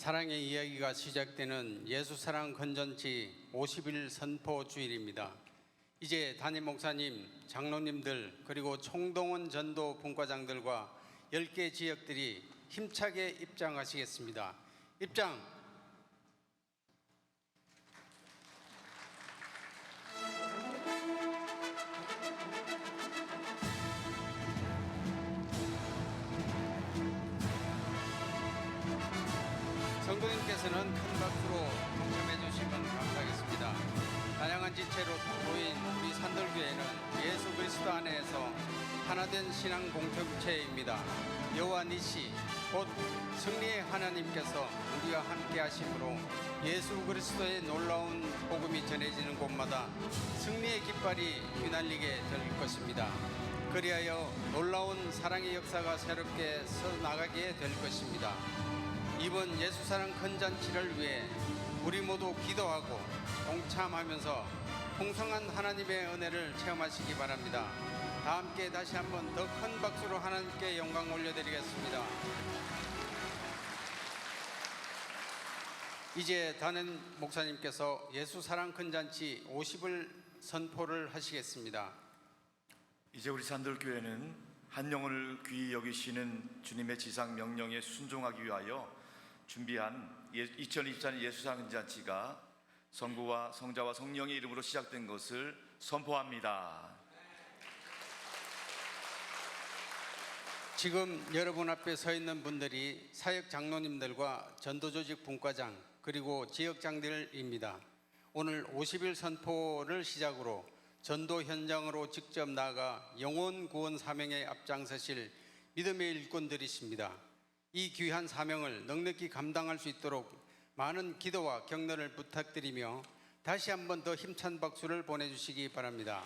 사랑의 이야기가 시작되는 예수사랑 건전지 50일 선포 주일입니다. 이제 담임 목사님, 장로님들 그리고 총동원 전도 분과장들과 10개 지역들이 힘차게 입장하시겠습니다. 입장! 성도님께서는 큰 박수로 동참해 주시면 감사하겠습니다. 다양한 지체로 모인 우리 산돌교회는 예수 그리스도 안에서 하나된 신앙 공동체입니다. 여호와 니시 곧 승리의 하나님께서 우리와 함께 하심으로 예수 그리스도의 놀라운 복음이 전해지는 곳마다 승리의 깃발이 휘날리게 될 것입니다. 그리하여 놀라운 사랑의 역사가 새롭게 서나가게 될 것입니다. 이번 예수사랑 건잔치를 위해 우리 모두 기도하고 동참하면서 풍성한 하나님의 은혜를 체험하시기 바랍니다. 다 함께 다시 한번 더 큰 박수로 하나님께 영광 올려드리겠습니다. 이제 담임 목사님께서 예수사랑 건잔치 50을 선포를 하시겠습니다. 이제 우리 산돌교회는 한 영혼을 귀히 여기시는 주님의 지상 명령에 순종하기 위하여 준비한 2024년 예수사랑 건잔치가 성부와 성자와 성령의 이름으로 시작된 것을 선포합니다. 지금 여러분 앞에 서 있는 분들이 사역 장로님들과 전도조직 분과장 그리고 지역장들입니다. 오늘 50일 선포를 시작으로 전도 현장으로 직접 나아가 영혼 구원 사명에 앞장서실 믿음의 일꾼들이십니다. 이 귀한 사명을 넉넉히 감당할 수 있도록 많은 기도와 격려를 부탁드리며 다시 한번 더 힘찬 박수를 보내주시기 바랍니다.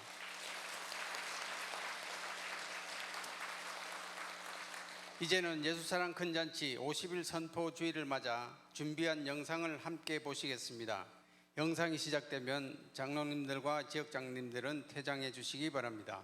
이제는 예수사랑 건잔치 50일 선포 주일을 맞아 준비한 영상을 함께 보시겠습니다. 영상이 시작되면 장로님들과 지역장님들은 퇴장해 주시기 바랍니다.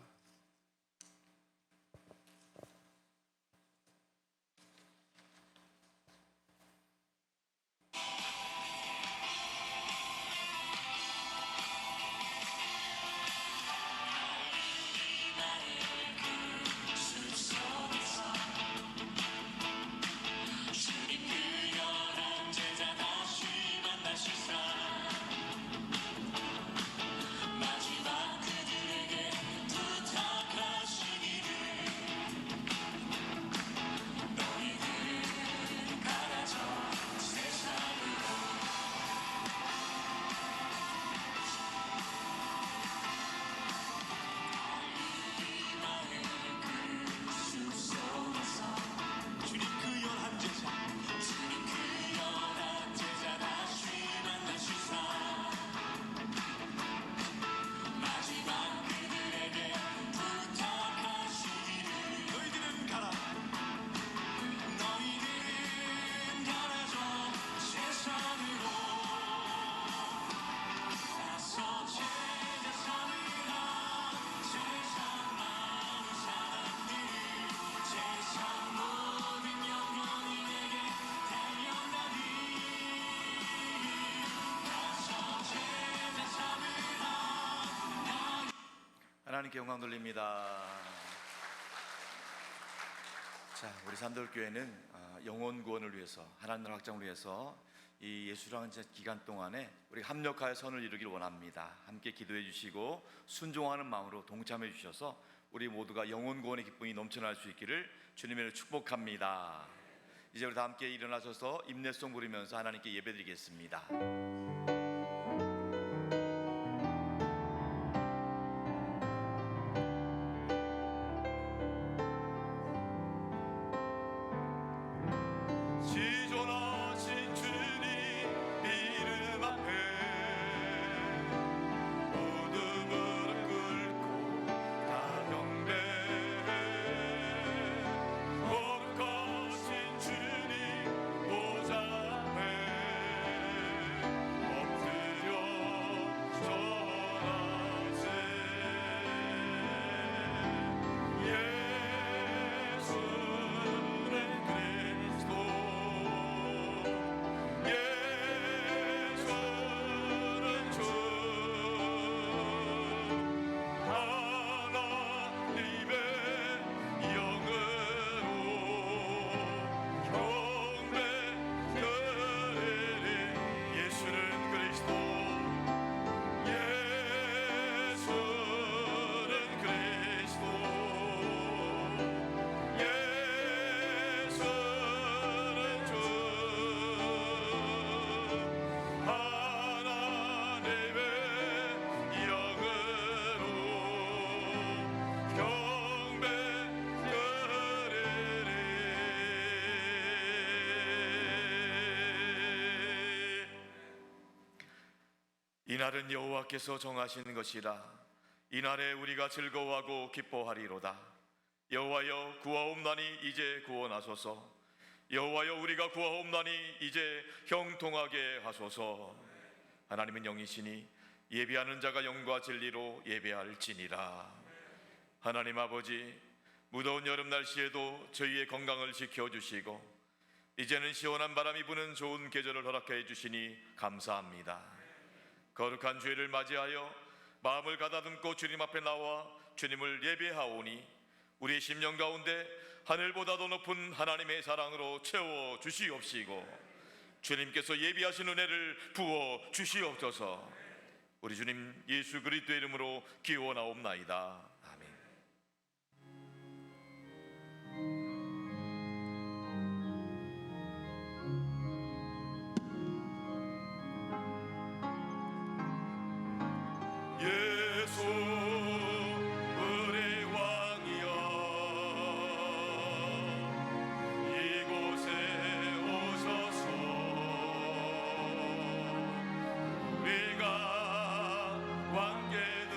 하나님께 영광 돌립니다. 자, 우리 산돌교회는 영혼 구원을 위해서, 하나님 확장을 위해서 이 예수라는 기간 동안에 우리 합력하여 선을 이루길 원합니다. 함께 기도해 주시고 순종하는 마음으로 동참해 주셔서 우리 모두가 영혼 구원의 기쁨이 넘쳐날 수 있기를 주님을 축복합니다. 이제 우리 다 함께 일어나셔서 임내송 부르면서 하나님께 예배드리겠습니다. 이날은 여호와께서 정하신 것이라. 이날에 우리가 즐거워하고 기뻐하리로다. 여호와여, 구하옵나니 이제 구원하소서. 여호와여, 우리가 구하옵나니 이제 형통하게 하소서. 하나님은 영이시니 예배하는 자가 영과 진리로 예배할지니라. 하나님 아버지, 무더운 여름 날씨에도 저희의 건강을 지켜주시고 이제는 시원한 바람이 부는 좋은 계절을 허락해 주시니 감사합니다. 거룩한 주일을 맞이하여 마음을 가다듬고 주님 앞에 나와 주님을 예배하오니 우리의 심령 가운데 하늘보다도 높은 하나님의 사랑으로 채워 주시옵시고 주님께서 예비하신 은혜를 부어 주시옵소서. 우리 주님 예수 그리스도의 이름으로 기원하옵나이다. 아멘. 예수 우리 왕이여, 이곳에 오셔서 우리가 왕께드린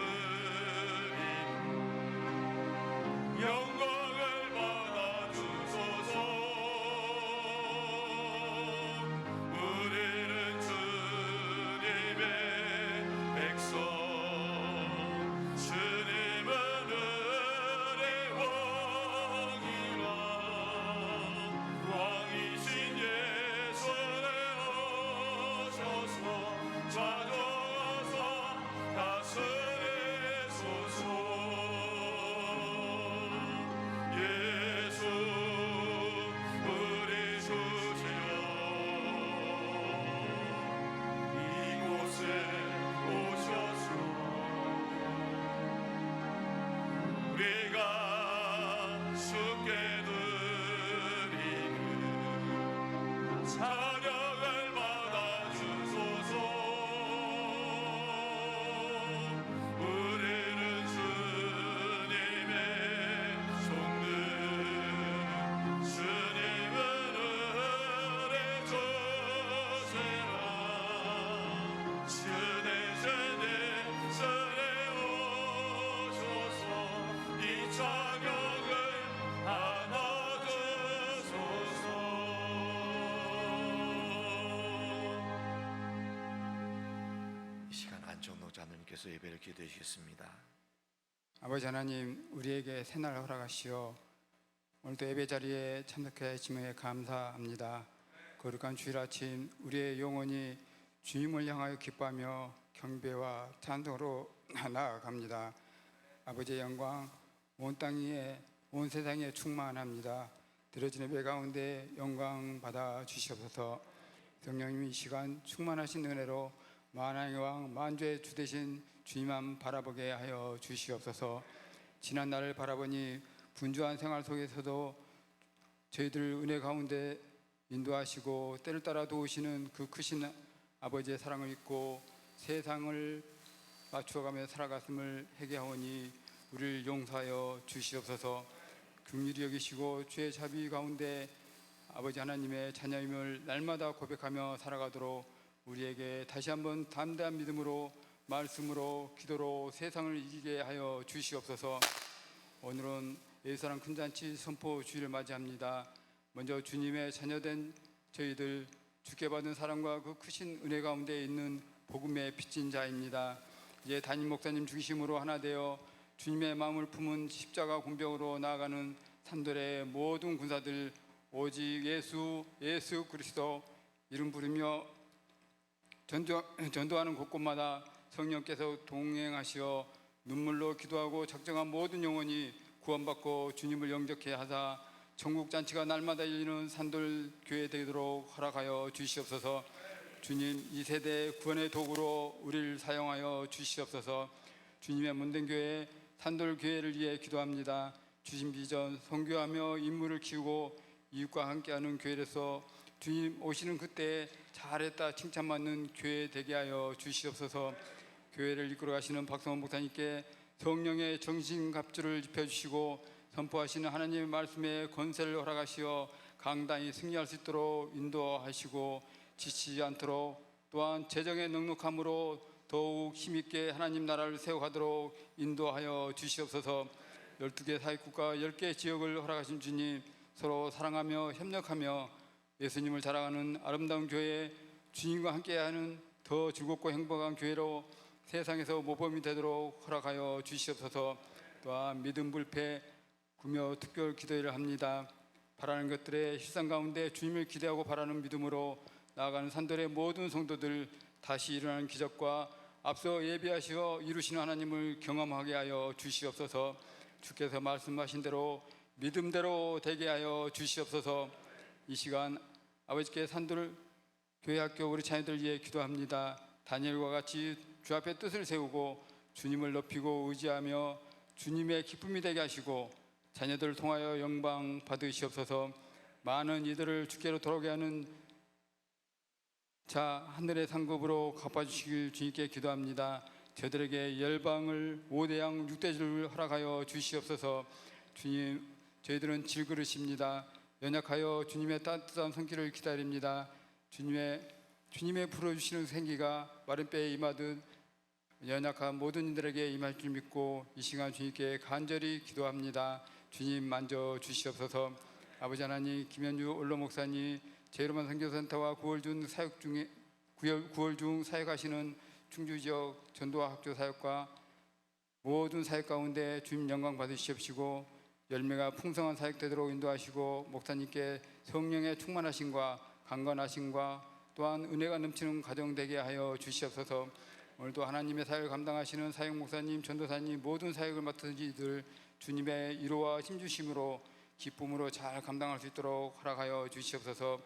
영광을 받아주소서. 우리는 주님의 백성, 주님은 은혜의 왕이라. 왕이신 예수를 오셔서 찾아와서 다스리소서. 예수 우리 주시여, 이곳에 오셔서 우리가 주께 드리는 찬양을 받아주소서. 우리는 주님의 종들, 주님은 은혜 주시라. 주내 오셔서 이 찬양을 안아주소서. 이 시간 안정노자 하나님께서 예배를 기도해 주시겠습니다. 아버지 하나님, 우리에게 새날 허락하시어 오늘도 예배 자리에 참석해 주심에 감사합니다. 거룩한 주일 아침 우리의 영혼이 주님을 향하여 기뻐하며 경배와 찬송으로 나아갑니다. 아버지의 영광 온 땅 위에 온 세상에 충만합니다. 드려진 예배 가운데 영광 받아 주시옵소서. 성령님, 이 시간 충만하신 은혜로 만왕의 왕 만주의 주 되신 주님만 바라보게 하여 주시옵소서. 지난 날을 바라보니 분주한 생활 속에서도 저희들 은혜 가운데 인도하시고 때를 따라 도우시는 그 크신 아버지의 사랑을 믿고 세상을 맞추어가며 살아갔음을 회개하오니 우리를 용서하여 주시옵소서. 긍휼히 여기시고 주의 자비 가운데 아버지 하나님의 자녀임을 날마다 고백하며 살아가도록 우리에게 다시 한번 담대한 믿음으로, 말씀으로, 기도로 세상을 이기게 하여 주시옵소서. 오늘은 예수사랑 큰잔치 선포 주일을 맞이합니다. 먼저 주님의 자녀된 저희들, 주께 받은 사랑과 그 크신 은혜 가운데 있는 복음의 빚진 자입니다. 이제 담임 목사님 중심으로 하나 되어 주님의 마음을 품은 십자가 공병으로 나아가는 산돌의 모든 군사들, 오직 예수 그리스도 이름 부르며 전도하는 곳곳마다 성령께서 동행하시어 눈물로 기도하고 작정한 모든 영혼이 구원받고 주님을 영접케 하사 전국잔치가 날마다 열리는 산돌교회 되도록 허락하여 주시옵소서. 주님, 이 세대 구원의 도구로 우리를 사용하여 주시옵소서. 주님의 문den교회 산돌교회를 위해 기도합니다. 주신 비전 선교하며 인물을 키우고 이웃과 함께하는 교회로서 주님 오시는 그때 잘했다 칭찬받는 교회 되게 하여 주시옵소서. 교회를 이끌어 가시는 박성원 목사님께 성령의 정신갑주를 입혀주시고 선포하시는 하나님의 말씀에 권세를 허락하시어 강단히 승리할 수 있도록 인도하시고 지치지 않도록, 또한 재정의 넉넉함으로 더욱 힘있게 하나님 나라를 세워가도록 인도하여 주시옵소서. 12개 사회국가 10개 지역을 허락하신 주님, 서로 사랑하며 협력하며 예수님을 자랑하는 아름다운 교회, 주님과 함께하는 더 즐겁고 행복한 교회로 세상에서 모범이 되도록 허락하여 주시옵소서. 또한 믿음 불패 구며 특별 기도를 합니다. 바라는 것들의 실상 가운데 주님을 기대하고 바라는 믿음으로 나아가는 산돌의 모든 성도들, 다시 일어나는 기적과 앞서 예비하시어 이루시는 하나님을 경험하게 하여 주시옵소서. 주께서 말씀하신 대로 믿음대로 되게 하여 주시옵소서. 이 시간 아버지께 산돌 교회 학교 우리 자녀들 위해 기도합니다. 다니엘과 같이 주 앞에 뜻을 세우고 주님을 높이고 의지하며 주님의 기쁨이 되게 하시고 자녀들을 통하여 영광 받으시옵소서. 많은 이들을 주께로 돌아오게 하는 자 하늘의 상급으로 갚아주시길 주님께 기도합니다. 저들에게 열방을 5대양 6대주를 허락하여 주시옵소서. 주님, 저희들은 질그릇입니다. 연약하여 주님의 따뜻한 손길을 기다립니다. 주님의 불어주시는 생기가 마른 뼈에 임하듯 연약한 모든 이들에게 임할 줄 믿고 이 시간 주님께 간절히 기도합니다. 주님 만져 주시옵소서. 아버지 하나님, 김현주 원로 목사님, 제이로만 선교센터와 9월 중 사역하시는 충주 지역 전도와 학교 사역과 모든 사역 가운데 주님 영광 받으시옵시고 열매가 풍성한 사역되도록 인도하시고 목사님께 성령의 충만하심과 강건하심과 또한 은혜가 넘치는 가정 되게 하여 주시옵소서. 오늘도 하나님의 사역을 감당하시는 사역 목사님, 전도사님, 모든 사역을 맡은 이들 주님의 위로와 힘주심으로 기쁨으로 잘 감당할 수 있도록 허락하여 주시옵소서.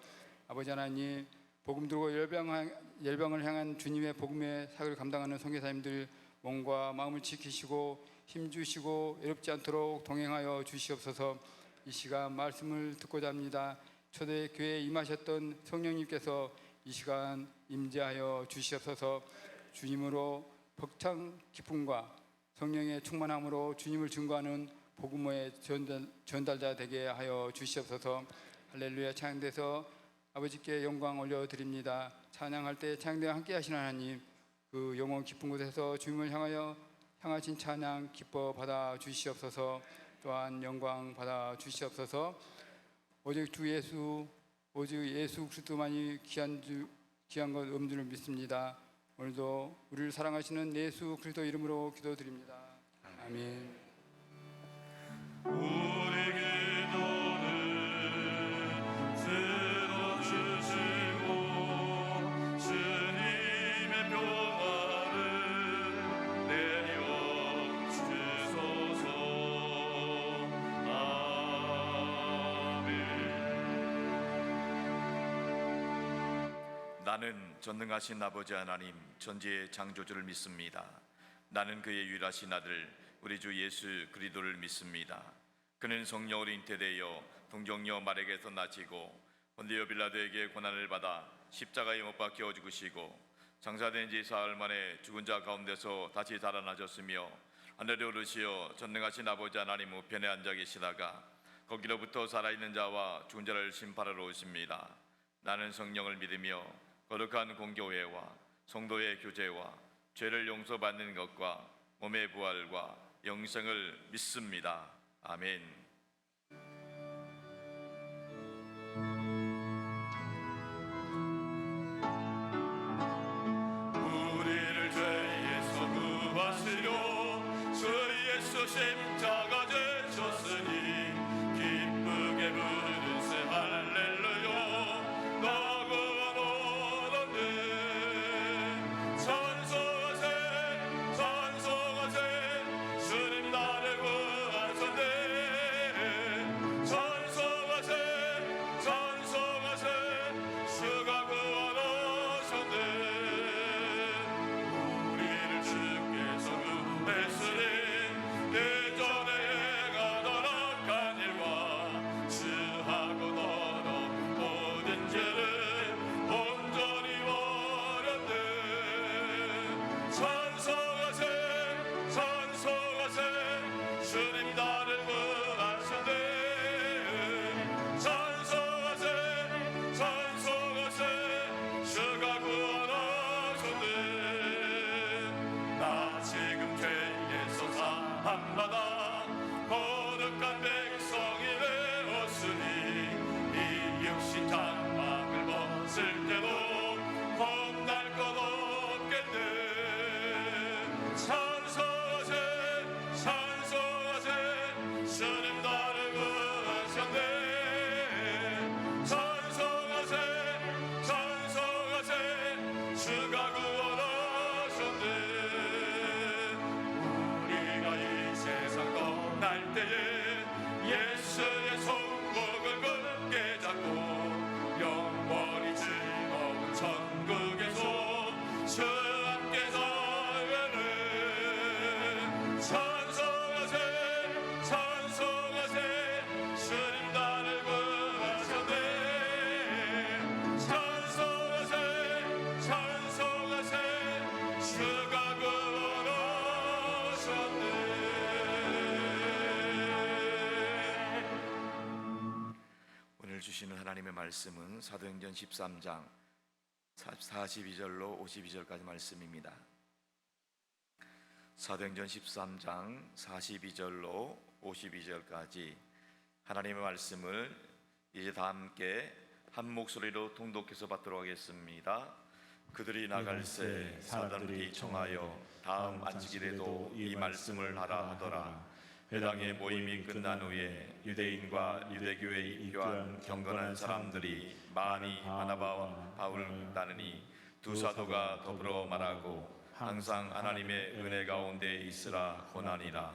아버지 하나님, 복음 들고 열방을 향한 주님의 복음의 사역을 감당하는 선교사님들 몸과 마음을 지키시고 힘주시고 외롭지 않도록 동행하여 주시옵소서. 이 시간 말씀을 듣고자 합니다. 초대 교회에 임하셨던 성령님께서 이 시간 임재하여 주시옵소서. 주님으로 벅찬 기쁨과 성령의 충만함으로 주님을 증거하는 복음의 전달자 되게 하여 주시옵소서. 할렐루야. 찬양돼서 아버지께 영광 올려드립니다. 찬양할 때 찬양대와 함께 하시는 하나님, 그 영원 깊은 곳에서 주님을 향하신 찬양 기뻐 받아 주시옵소서. 또한 영광 받아 주시옵소서. 오직 예수 그리스도만이 귀한 것 없는 믿습니다. 오늘도 우리를 사랑하시는 예수 그리스도 이름으로 기도드립니다. 아멘. 우리 기도를 들어주시고 주님의 평화를 내려주소서. 아멘. 나는 전능하신 아버지 하나님 전지의 창조주를 믿습니다. 나는 그의 유일하신 아들 우리 주 예수 그리스도를 믿습니다. 그는 성령으로 잉태되어 동정녀 마리아에게서 나시고 본디오 빌라도에게 고난을 받아 십자가에 못 박혀 죽으시고 장사된 지 사흘 만에 죽은 자 가운데서 다시 살아나셨으며 하늘에 오르시어 전능하신 아버지 하나님 우편에 앉아 계시다가 거기로부터 살아있는 자와 죽은 자를 심판하러 오십니다. 나는 성령을 믿으며 거룩한 공교회와 성도의 교제와 죄를 용서받는 것과 몸의 부활과 영생을 믿습니다. 아멘. 우리를 죄에서 구하시려 주 예수 십자가 되셨으니 기쁘게 부르세 할렐루야. 나그와 너란데 찬송하세 찬송하세 주님 나를 구하셨네. 찬송하세 찬송하세 주가 구원하셨네. 우리를 주께서 구했으니 예전에 말씀은 사도행전 13장 42절로 52절까지 말씀입니다. 사도행전 13장 42절로 52절까지 하나님의 말씀을 이제 다 함께 한 목소리로 통독해서 받도록 하겠습니다. 그들이 나갈새 사람들이 청하여 다음 안식일에도 이 말씀을 하라 하더라. 회당의 모임이 끝난 후에 유대인과 유대교에 입교한 경건한 사람들이 많이 바나바와 바울을 따르니 두 사도가 더불어 말하고 항상 하나님의 은혜 가운데 있으라 권하니라.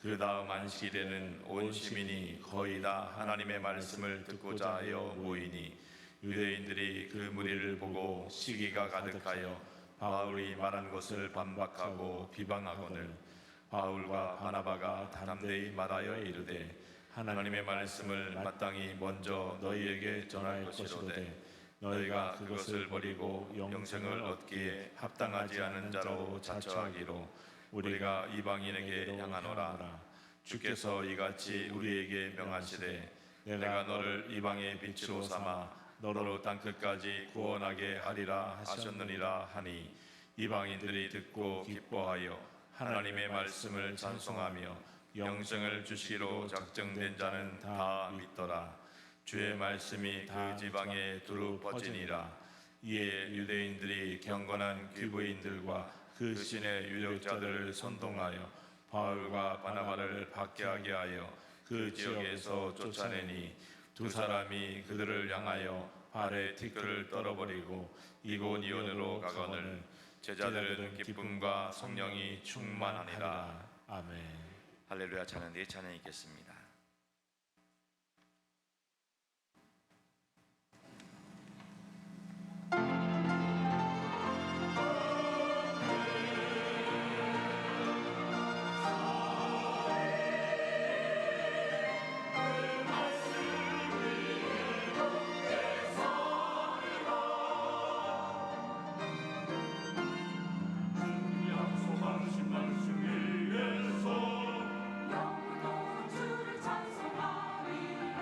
그 다음 안식일에는 온 시민이 거의 다 하나님의 말씀을 듣고자 하여 모이니 유대인들이 그 무리를 보고 시기가 가득하여 바울이 말한 것을 반박하고 비방하거늘 바울과 바나바가 담대히 말하여 이르되 하나님의 말씀을 마땅히 먼저 너희에게 전할 것이로되 너희가 그것을 버리고 영생을 얻기에 합당하지 않은 자로 자처하기로 우리가 이방인에게 향하노라. 주께서 이같이 우리에게 명하시되 내가 너를 이방의 빛으로 삼아 너로 땅끝까지 구원하게 하리라 하셨느니라 하니 이방인들이 듣고 기뻐하여 하나님의 말씀을 찬송하며 영생을 주시기로 작정된 자는 다 믿더라. 주의 말씀이 그 지방에 두루 퍼지니라. 이에 유대인들이 경건한 귀부인들과 그 신의 유력자들을 선동하여 바울과 바나바를 박해하게 하여 그 지역에서 쫓아내니 두 사람이 그들을 향하여 발에 티끌을 떨어버리고 이고니온으로 가거늘 제자들은 기쁨과 성령이 충만하니라. 아멘. 할렐루야. 찬양 뒤에 찬양 있겠습니다. 약속하신 말씀 위에서 영원한 주를 찬송하리라.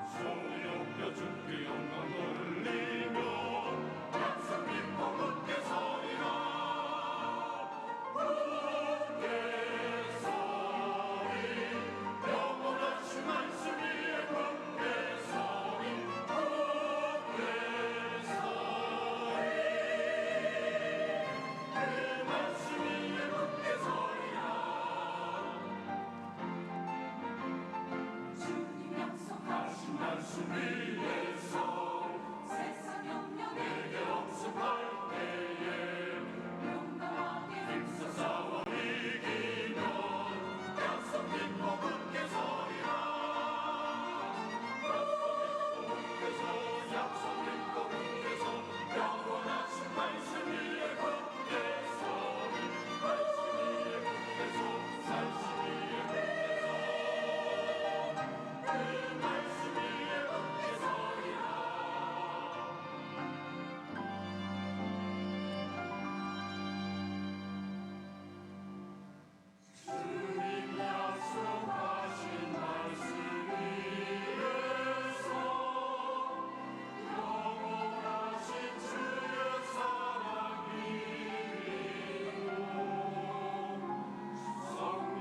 손을 엎겨 주께 영광 돌리며 약속 믿고 굳게 서리라. 굳게 서리 영원하신 말씀 위에 굳게 서리 굳게 서리 그 말씀 위에 굳게 서리라. 주님 약속하신 말씀 위에서 세상 영역에 영습할 때에 용감하게 힘써 싸워 이기면 약속 믿고 굳게 서리라. 약속 믿고 굳게 서 영원하신 말씀 위에 굳게 서리 말씀 위에 굳게 서 말씀 위에 굳게 서그 말씀 위에 굳게 서리라. 주님 약속하신 말씀 위에서 영원하신 주의 사랑이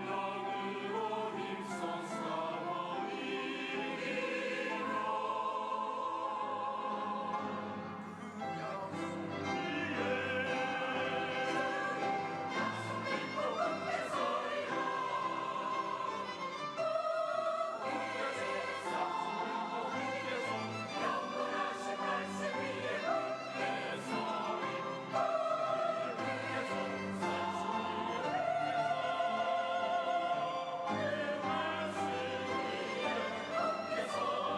성령으로 힘써 싸워 영원하신 말씀 위에 굳게 서리.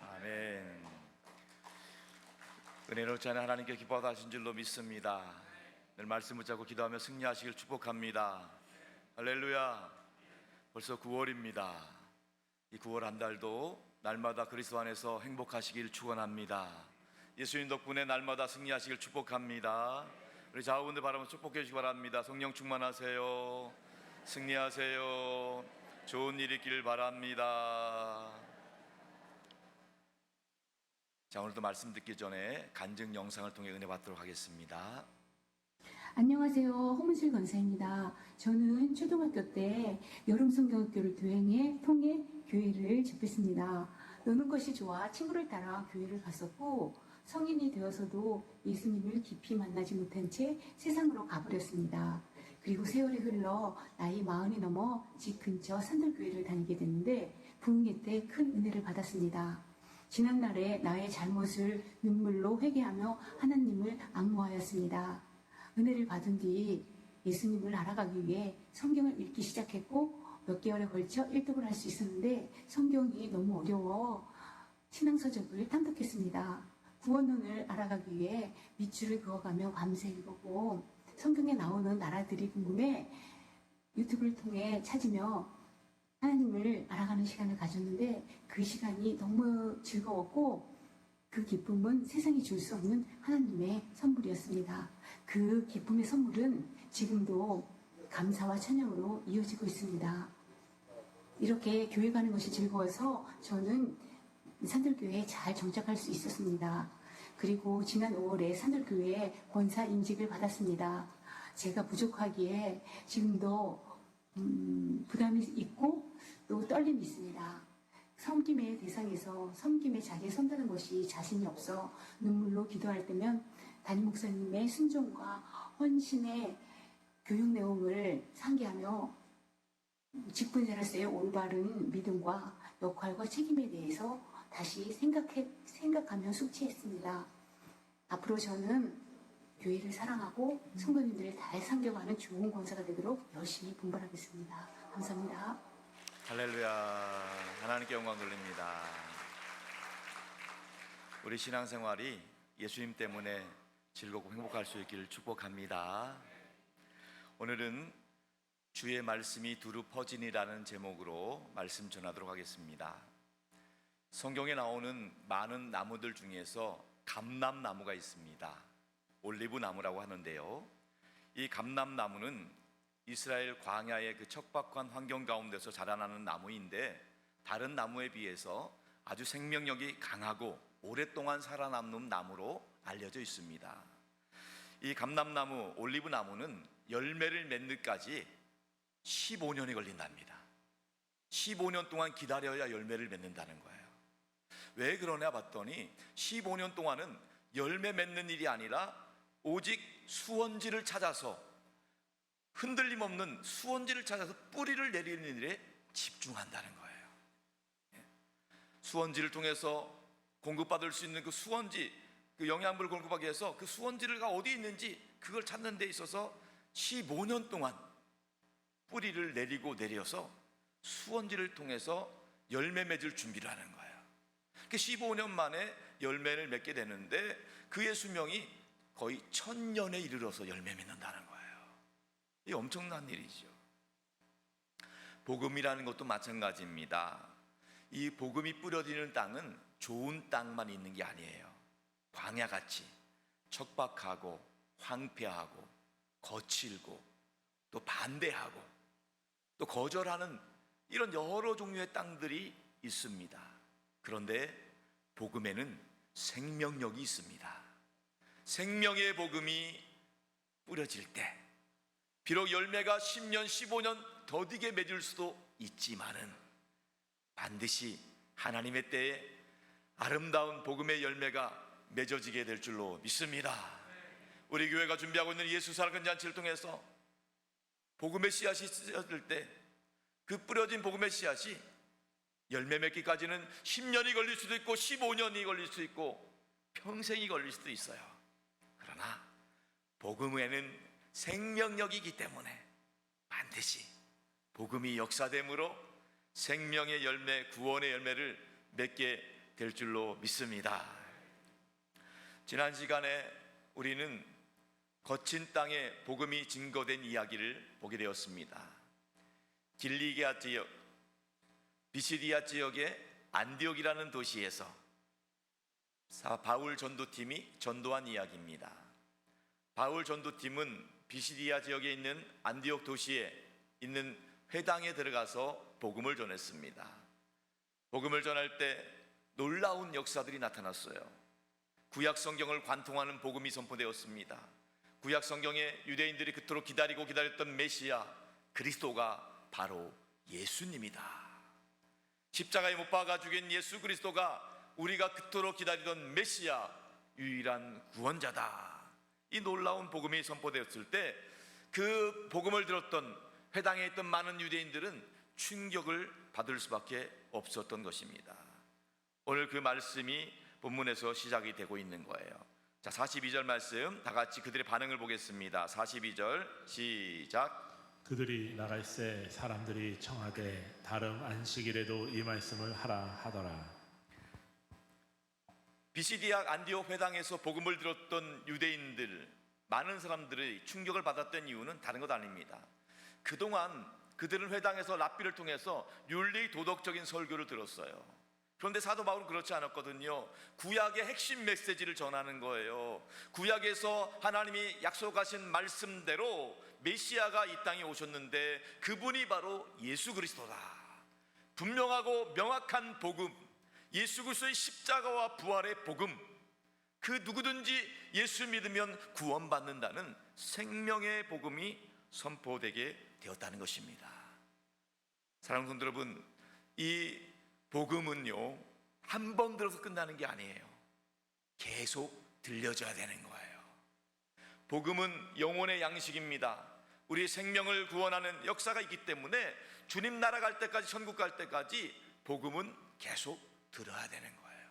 아멘. 은혜롭지 않은 하나님께 기뻐하신 줄로 믿습니다. 늘 말씀 붙잡고 기도하며 승리하시길 축복합니다. 할렐루야. 벌써 9월입니다. 이 9월 한 달도 날마다 그리스도 안에서 행복하시길 축원합니다. 예수님 덕분에 날마다 승리하시길 축복합니다. 우리 좌우분들 바라보며 축복해 주시기 바랍니다. 성령 충만하세요. 승리하세요. 좋은 일 있길 바랍니다. 자, 오늘도 말씀 듣기 전에 간증 영상을 통해 은혜 받도록 하겠습니다. 안녕하세요. 허문실 권사입니다. 저는 초등학교 때 여름성경학교를 통해 교회를 접했습니다. 노는 것이 좋아 친구를 따라 교회를 갔었고 성인이 되어서도 예수님을 깊이 만나지 못한 채 세상으로 가버렸습니다. 그리고 세월이 흘러 나이 40이 넘어 집 근처 산들교회를 다니게 됐는데 부흥회 때 큰 은혜를 받았습니다. 지난날에 나의 잘못을 눈물로 회개하며 하나님을 앙모하였습니다. 은혜를 받은 뒤 예수님을 알아가기 위해 성경을 읽기 시작했고 몇 개월에 걸쳐 1등을 할 수 있었는데 성경이 너무 어려워 신앙서적을 탐독했습니다. 구원론을 알아가기 위해 밑줄을 그어가며 밤새 읽었고 성경에 나오는 나라들이 궁금해 유튜브를 통해 찾으며 하나님을 알아가는 시간을 가졌는데 그 시간이 너무 즐거웠고 그 기쁨은 세상이 줄 수 없는 하나님의 선물이었습니다. 그 기쁨의 선물은 지금도 감사와 찬양으로 이어지고 있습니다. 이렇게 교회 가는 것이 즐거워서 저는 산들교회에 잘 정착할 수 있었습니다. 그리고 지난 5월에 산들교회에 권사 임직을 받았습니다. 제가 부족하기에 지금도 부담이 있고 또 떨림이 있습니다. 섬김의 대상에서 섬김의 자리에 선다는 것이 자신이 없어 눈물로 기도할 때면 담임 목사님의 순종과 헌신의 교육 내용을 상기하며 직분자로서의 올바른 믿음과 역할과 책임에 대해서 다시 생각하며 숙지했습니다. 앞으로 저는 교회를 사랑하고 성도님들을 잘 섬겨가는 좋은 권사가 되도록 열심히 분발하겠습니다. 감사합니다. 할렐루야. 하나님께 영광 돌립니다. 우리 신앙생활이 예수님 때문에 즐겁고 행복할 수 있기를 축복합니다. 오늘은 주의 말씀이 두루 퍼지니라는 제목으로 말씀 전하도록 하겠습니다. 성경에 나오는 많은 나무들 중에서 감람나무가 있습니다. 올리브 나무라고 하는데요. 이 감람나무는 이스라엘 광야의 그 척박한 환경 가운데서 자라나는 나무인데 다른 나무에 비해서 아주 생명력이 강하고 오랫동안 살아남는 나무로 알려져 있습니다. 이 감람나무, 올리브 나무는 열매를 맺는 데까지 15년이 걸린답니다. 15년 동안 기다려야 열매를 맺는다는 거예요. 왜 그러냐 봤더니 15년 동안은 열매 맺는 일이 아니라 오직 수원지를 찾아서 흔들림 없는 수원지를 찾아서 뿌리를 내리는 일에 집중한다는 거예요. 수원지를 통해서 공급받을 수 있는 그 수원지, 그 영양분을 공급하기 위해서 그 수원지가 어디 있는지 그걸 찾는 데 있어서 15년 동안 뿌리를 내려서 수원지를 통해서 열매 맺을 준비를 하는 거예요. 그 15년 만에 열매를 맺게 되는데 그의 수명이 거의 1000년에 이르러서 열매 맺는다는 거예요. 이 엄청난 일이죠. 복음이라는 것도 마찬가지입니다. 이 복음이 뿌려지는 땅은 좋은 땅만 있는 게 아니에요. 광야같이 척박하고 황폐하고 거칠고 또 반대하고 또 거절하는 이런 여러 종류의 땅들이 있습니다. 그런데 복음에는 생명력이 있습니다. 생명의 복음이 뿌려질 때 비록 열매가 10년, 15년 더디게 맺을 수도 있지만은 반드시 하나님의 때에 아름다운 복음의 열매가 맺어지게 될 줄로 믿습니다. 우리 교회가 준비하고 있는 예수 살아간 잔치를 통해서 복음의 씨앗이 쓰여질 때 그 뿌려진 복음의 씨앗이 열매 맺기까지는 10년이 걸릴 수도 있고 15년이 걸릴 수도 있고 평생이 걸릴 수도 있어요. 그러나 복음에는 생명력이기 때문에 반드시 복음이 역사됨으로 생명의 열매, 구원의 열매를 맺게 될 줄로 믿습니다. 지난 시간에 우리는 거친 땅에 복음이 증거된 이야기를 보게 되었습니다. 길리기아 지역, 비시디아 지역의 안디옥이라는 도시에서 바울 전도팀이 전도한 이야기입니다. 바울 전도팀은 비시디아 지역에 있는 안디옥 도시에 있는 회당에 들어가서 복음을 전했습니다. 복음을 전할 때 놀라운 역사들이 나타났어요. 구약 성경을 관통하는 복음이 선포되었습니다. 구약 성경에 유대인들이 그토록 기다렸던 메시아 그리스도가 바로 예수님이다. 십자가에 못 박아 죽인 예수 그리스도가 우리가 그토록 기다리던 메시아, 유일한 구원자다. 이 놀라운 복음이 선포되었을 때 그 복음을 들었던 회당에 있던 많은 유대인들은 충격을 받을 수밖에 없었던 것입니다. 오늘 그 말씀이 본문에서 시작이 되고 있는 거예요. 자, 42절 말씀 다 같이 그들의 반응을 보겠습니다. 42절 시작. 그들이 나갈새 사람들이 청하되 다름 안식일에도 이 말씀을 하라 하더라. 비시디아 안디옥 회당에서 복음을 들었던 유대인들, 많은 사람들이 충격을 받았던 이유는 다른 것 아닙니다. 그동안 그들은 회당에서 랍비를 통해서 윤리 도덕적인 설교를 들었어요. 그런데 사도 바울은 그렇지 않았거든요. 구약의 핵심 메시지를 전하는 거예요. 구약에서 하나님이 약속하신 말씀대로 메시아가 이 땅에 오셨는데 그분이 바로 예수 그리스도다. 분명하고 명확한 복음, 예수 그리스도의 십자가와 부활의 복음, 그 누구든지 예수 믿으면 구원받는다는 생명의 복음이 선포되게 되었다는 것입니다. 사랑하는 성도 여러분, 이 복음은요 한 번 들어서 끝나는 게 아니에요. 계속 들려줘야 되는 거예요. 복음은 영혼의 양식입니다. 우리 생명을 구원하는 역사가 있기 때문에 주님 나라 갈 때까지, 천국 갈 때까지 복음은 계속 들어야 되는 거예요.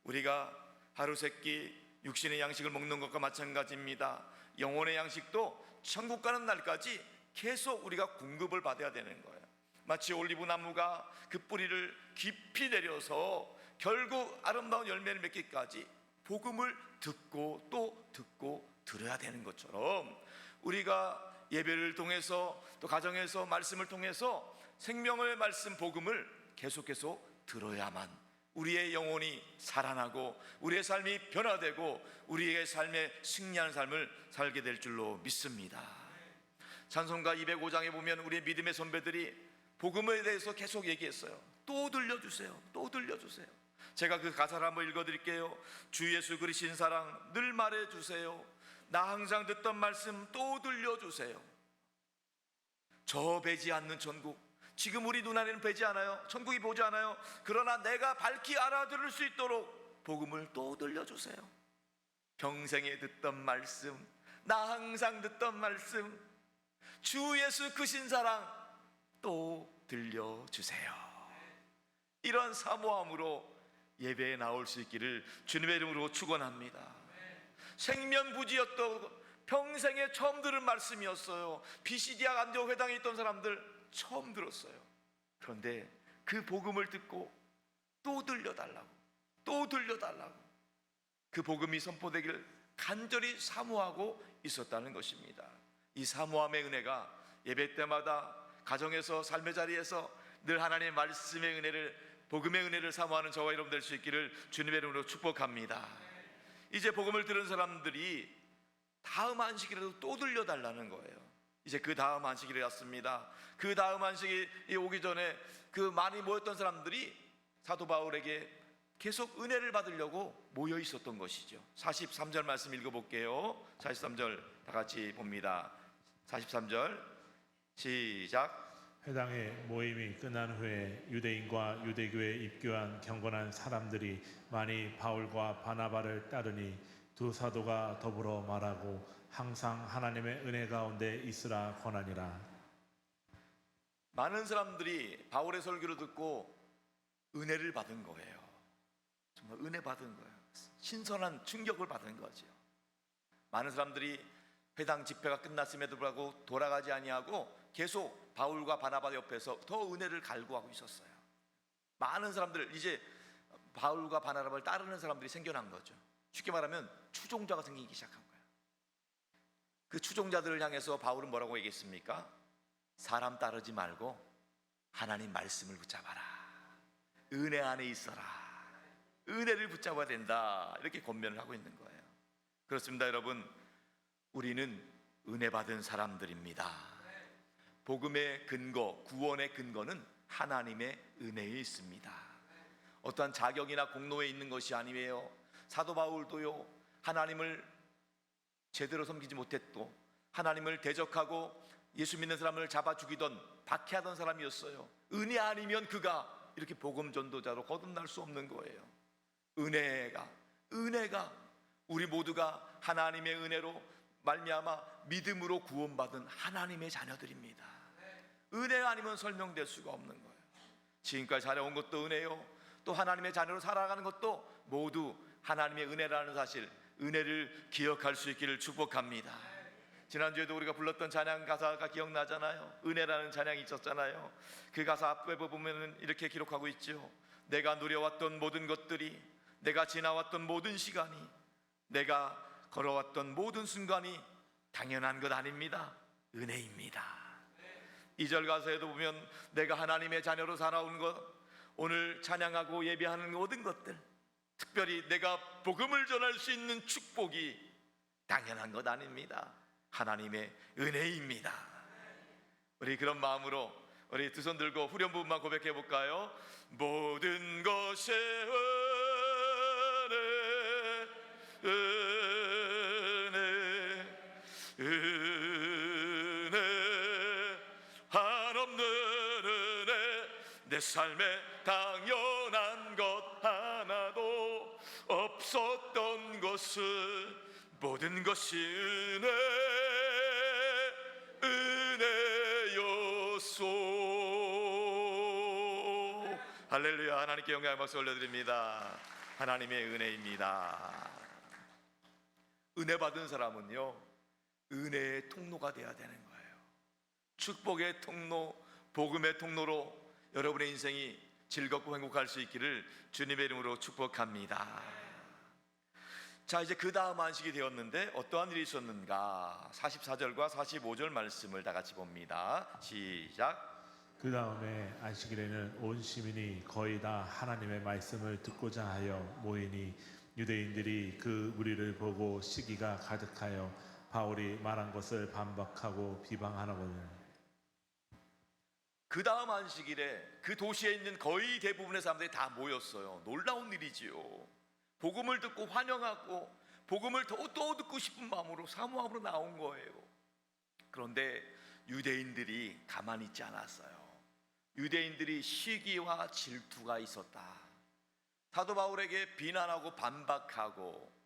우리가 하루 세끼 육신의 양식을 먹는 것과 마찬가지입니다. 영혼의 양식도 천국 가는 날까지 계속 우리가 공급을 받아야 되는 거예요. 마치 올리브 나무가 그 뿌리를 깊이 내려서 결국 아름다운 열매를 맺기까지 복음을 듣고 또 듣고 들어야 되는 것처럼 우리가 예배를 통해서 또 가정에서 말씀을 통해서 생명의 말씀 복음을 계속해서 들어야만 우리의 영혼이 살아나고 우리의 삶이 변화되고 우리의 삶에 승리하는 삶을 살게 될 줄로 믿습니다. 찬송가 205장에 보면 우리의 믿음의 선배들이 복음에 대해서 계속 얘기했어요. 또 들려주세요. 또 들려주세요. 제가 그 가사를 한번 읽어드릴게요. 주 예수 그리신 사랑 늘 말해주세요. 나 항상 듣던 말씀 또 들려주세요. 저 배지 않는 천국, 지금 우리 눈안에는 배지 않아요. 천국이 보지 않아요. 그러나 내가 밝히 알아들을 수 있도록 복음을 또 들려주세요. 평생에 듣던 말씀, 나 항상 듣던 말씀, 주 예수 크신 사랑 또 들려주세요. 이런 사모함으로 예배에 나올 수 있기를 주님의 이름으로 축원합니다. 생면부지였던 평생에 처음 들은 말씀이었어요. 비시디아 안디옥 회당에 있던 사람들 처음 들었어요. 그런데 그 복음을 듣고 또 들려달라고, 또 들려달라고 그 복음이 선포되기를 간절히 사모하고 있었다는 것입니다. 이 사모함의 은혜가 예배 때마다 가정에서 삶의 자리에서 늘 하나님의 말씀의 은혜를, 복음의 은혜를 사모하는 저와 여러분 될 수 있기를 주님의 이름으로 축복합니다. 이제 복음을 들은 사람들이 다음 안식일에도 또 들려달라는 거예요. 이제 그 다음 안식일이 왔습니다. 그 다음 안식이 오기 전에 그 많이 모였던 사람들이 사도 바울에게 계속 은혜를 받으려고 모여 있었던 것이죠. 43절 말씀 읽어볼게요. 43절 다 같이 봅니다. 43절 시작. 회당의 모임이 끝난 후에 유대인과 유대교에 입교한 경건한 사람들이 많이 바울과 바나바를 따르니 두 사도가 더불어 말하고 항상 하나님의 은혜 가운데 있으라 권하니라. 많은 사람들이 바울의 설교를 듣고 은혜를 받은 거예요. 정말 은혜 받은 거예요. 신선한 충격을 받은 거죠. 많은 사람들이 회당 집회가 끝났음에도 불구하고 돌아가지 아니하고 계속 바울과 바나바 옆에서 더 은혜를 갈구하고 있었어요. 많은 사람들, 이제 바울과 바나바를 따르는 사람들이 생겨난 거죠. 쉽게 말하면 추종자가 생기기 시작한 거예요. 그 추종자들을 향해서 바울은 뭐라고 얘기했습니까? 사람 따르지 말고 하나님 말씀을 붙잡아라. 은혜 안에 있어라. 은혜를 붙잡아야 된다. 이렇게 권면을 하고 있는 거예요. 그렇습니다, 여러분. 우리는 은혜 받은 사람들입니다. 복음의 근거, 구원의 근거는 하나님의 은혜에 있습니다. 어떠한 자격이나 공로에 있는 것이 아니에요. 사도 바울도요, 하나님을 제대로 섬기지 못했고 하나님을 대적하고 예수 믿는 사람을 잡아 죽이던 박해하던 사람이었어요. 은혜 아니면 그가 이렇게 복음 전도자로 거듭날 수 없는 거예요. 은혜가 우리 모두가 하나님의 은혜로 말미암아 믿음으로 구원받은 하나님의 자녀들입니다. 은혜 아니면 설명될 수가 없는 거예요. 지금까지 살아온 것도 은혜요, 또 하나님의 자녀로 살아가는 것도 모두 하나님의 은혜라는 사실, 은혜를 기억할 수 있기를 축복합니다. 지난주에도 우리가 불렀던 찬양 가사가 기억나잖아요. 은혜라는 찬양이 있었잖아요. 그 가사 앞에 보면 이렇게 기록하고 있죠. 내가 누려왔던 모든 것들이, 내가 지나왔던 모든 시간이, 내가 걸어왔던 모든 순간이 당연한 것 아닙니다. 은혜입니다. 2절 가사에도 보면 내가 하나님의 자녀로 살아온 것, 오늘 찬양하고 예배하는 모든 것들, 특별히 내가 복음을 전할 수 있는 축복이 당연한 것 아닙니다. 하나님의 은혜입니다. 우리 그런 마음으로 우리 두 손 들고 후렴 부분만 고백해 볼까요? 모든 것의 은혜 한없는 은혜, 내 삶에 당연한 것 하나도 없었던 것은 모든 것이 은혜였소. 할렐루야. 하나님께 영광의 박수 올려드립니다. 하나님의 은혜입니다. 은혜 받은 사람은요, 은혜의 통로가 되어야 되는 거예요. 축복의 통로, 복음의 통로로 여러분의 인생이 즐겁고 행복할 수 있기를 주님의 이름으로 축복합니다. 자, 이제 그 다음 안식이 되었는데 어떠한 일이 있었는가? 44절과 45절 말씀을 다 같이 봅니다. 시작. 그 다음에 안식일에는 온 시민이 거의 다 하나님의 말씀을 듣고자 하여 모이니 유대인들이 그 무리를 보고 시기가 가득하여 바울이 말한 것을 반박하고 비방하거든. 그 다음 안식일에 그 도시에 있는 거의 대부분의 사람들이 다 모였어요. 놀라운 일이지요. 복음을 듣고 환영하고 복음을 또 듣고 싶은 마음으로, 사모함으로 나온 거예요. 그런데 유대인들이 가만히 있지 않았어요. 유대인들이 시기와 질투가 있었다. 사도 바울에게 비난하고 반박하고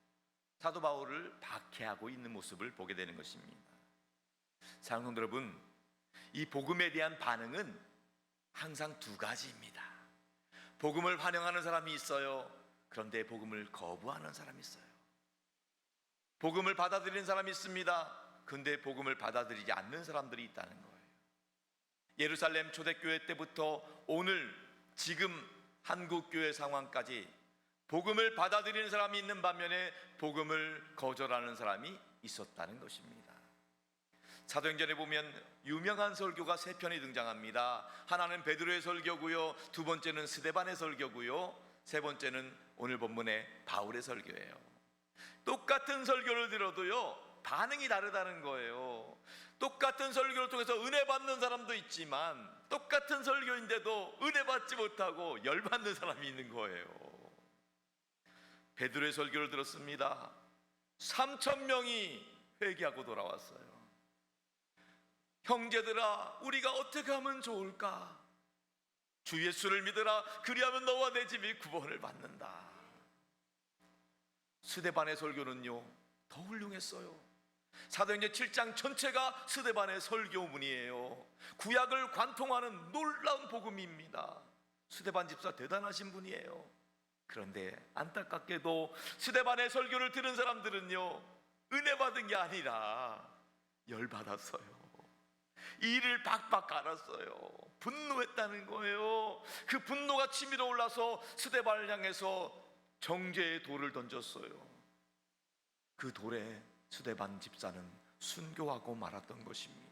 사도 바울을 박해하고 있는 모습을 보게 되는 것입니다. 사랑하는 성도 여러분, 이 복음에 대한 반응은 항상 두 가지입니다. 복음을 환영하는 사람이 있어요. 그런데 복음을 거부하는 사람이 있어요. 복음을 받아들이는 사람이 있습니다. 그런데 복음을 받아들이지 않는 사람들이 있다는 거예요. 예루살렘 초대교회 때부터 오늘 지금 한국교회 상황까지 복음을 받아들이는 사람이 있는 반면에 복음을 거절하는 사람이 있었다는 것입니다. 사도행전에 보면 유명한 설교가 세 편이 등장합니다. 하나는 베드로의 설교고요, 두 번째는 스데반의 설교고요, 세 번째는 오늘 본문의 바울의 설교예요. 똑같은 설교를 들어도요 반응이 다르다는 거예요. 똑같은 설교를 통해서 은혜 받는 사람도 있지만 똑같은 설교인데도 은혜 받지 못하고 열받는 사람이 있는 거예요. 베드로의 설교를 들었습니다. 3,000명이 회개하고 돌아왔어요. 형제들아, 우리가 어떻게 하면 좋을까? 주 예수를 믿으라. 그리하면 너와 내 집이 구원을 받는다. 스데반의 설교는요 더 훌륭했어요. 사도행전 7장 전체가 스데반의 설교문이에요. 구약을 관통하는 놀라운 복음입니다. 스데반 집사 대단하신 분이에요. 그런데 안타깝게도 스데반의 설교를 들은 사람들은요 은혜 받은 게 아니라 열받았어요. 이를 박박 갈았어요. 분노했다는 거예요. 그 분노가 치밀어 올라서 스데반을 향해서 정죄의 돌을 던졌어요. 그 돌에 스데반 집사는 순교하고 말았던 것입니다.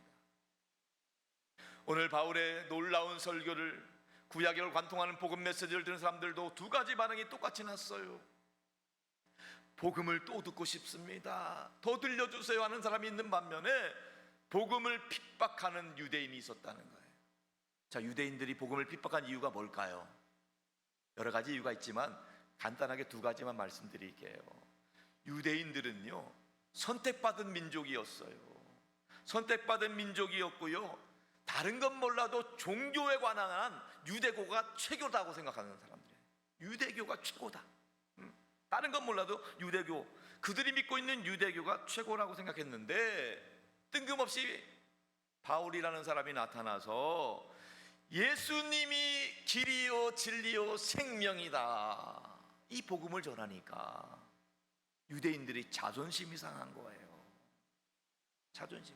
오늘 바울의 놀라운 설교를, 구약을 관통하는 복음 메시지를 들은 사람들도 두 가지 반응이 똑같이 났어요. 복음을 또 듣고 싶습니다. 더 들려주세요 하는 사람이 있는 반면에 복음을 핍박하는 유대인이 있었다는 거예요. 자, 유대인들이 복음을 핍박한 이유가 뭘까요? 여러 가지 이유가 있지만 간단하게 두 가지만 말씀드릴게요. 유대인들은요, 선택받은 민족이었어요. 선택받은 민족이었고요, 다른 건 몰라도 종교에 관한 유대교가 최고다고 생각하는 사람들이에요. 유대교가 최고다. 다른 건 몰라도 유대교, 그들이 믿고 있는 유대교가 최고라고 생각했는데, 뜬금없이 바울이라는 사람이 나타나서 예수님이 길이요 진리요 생명이다, 이 복음을 전하니까 유대인들이 자존심이 상한 거예요. 자존심.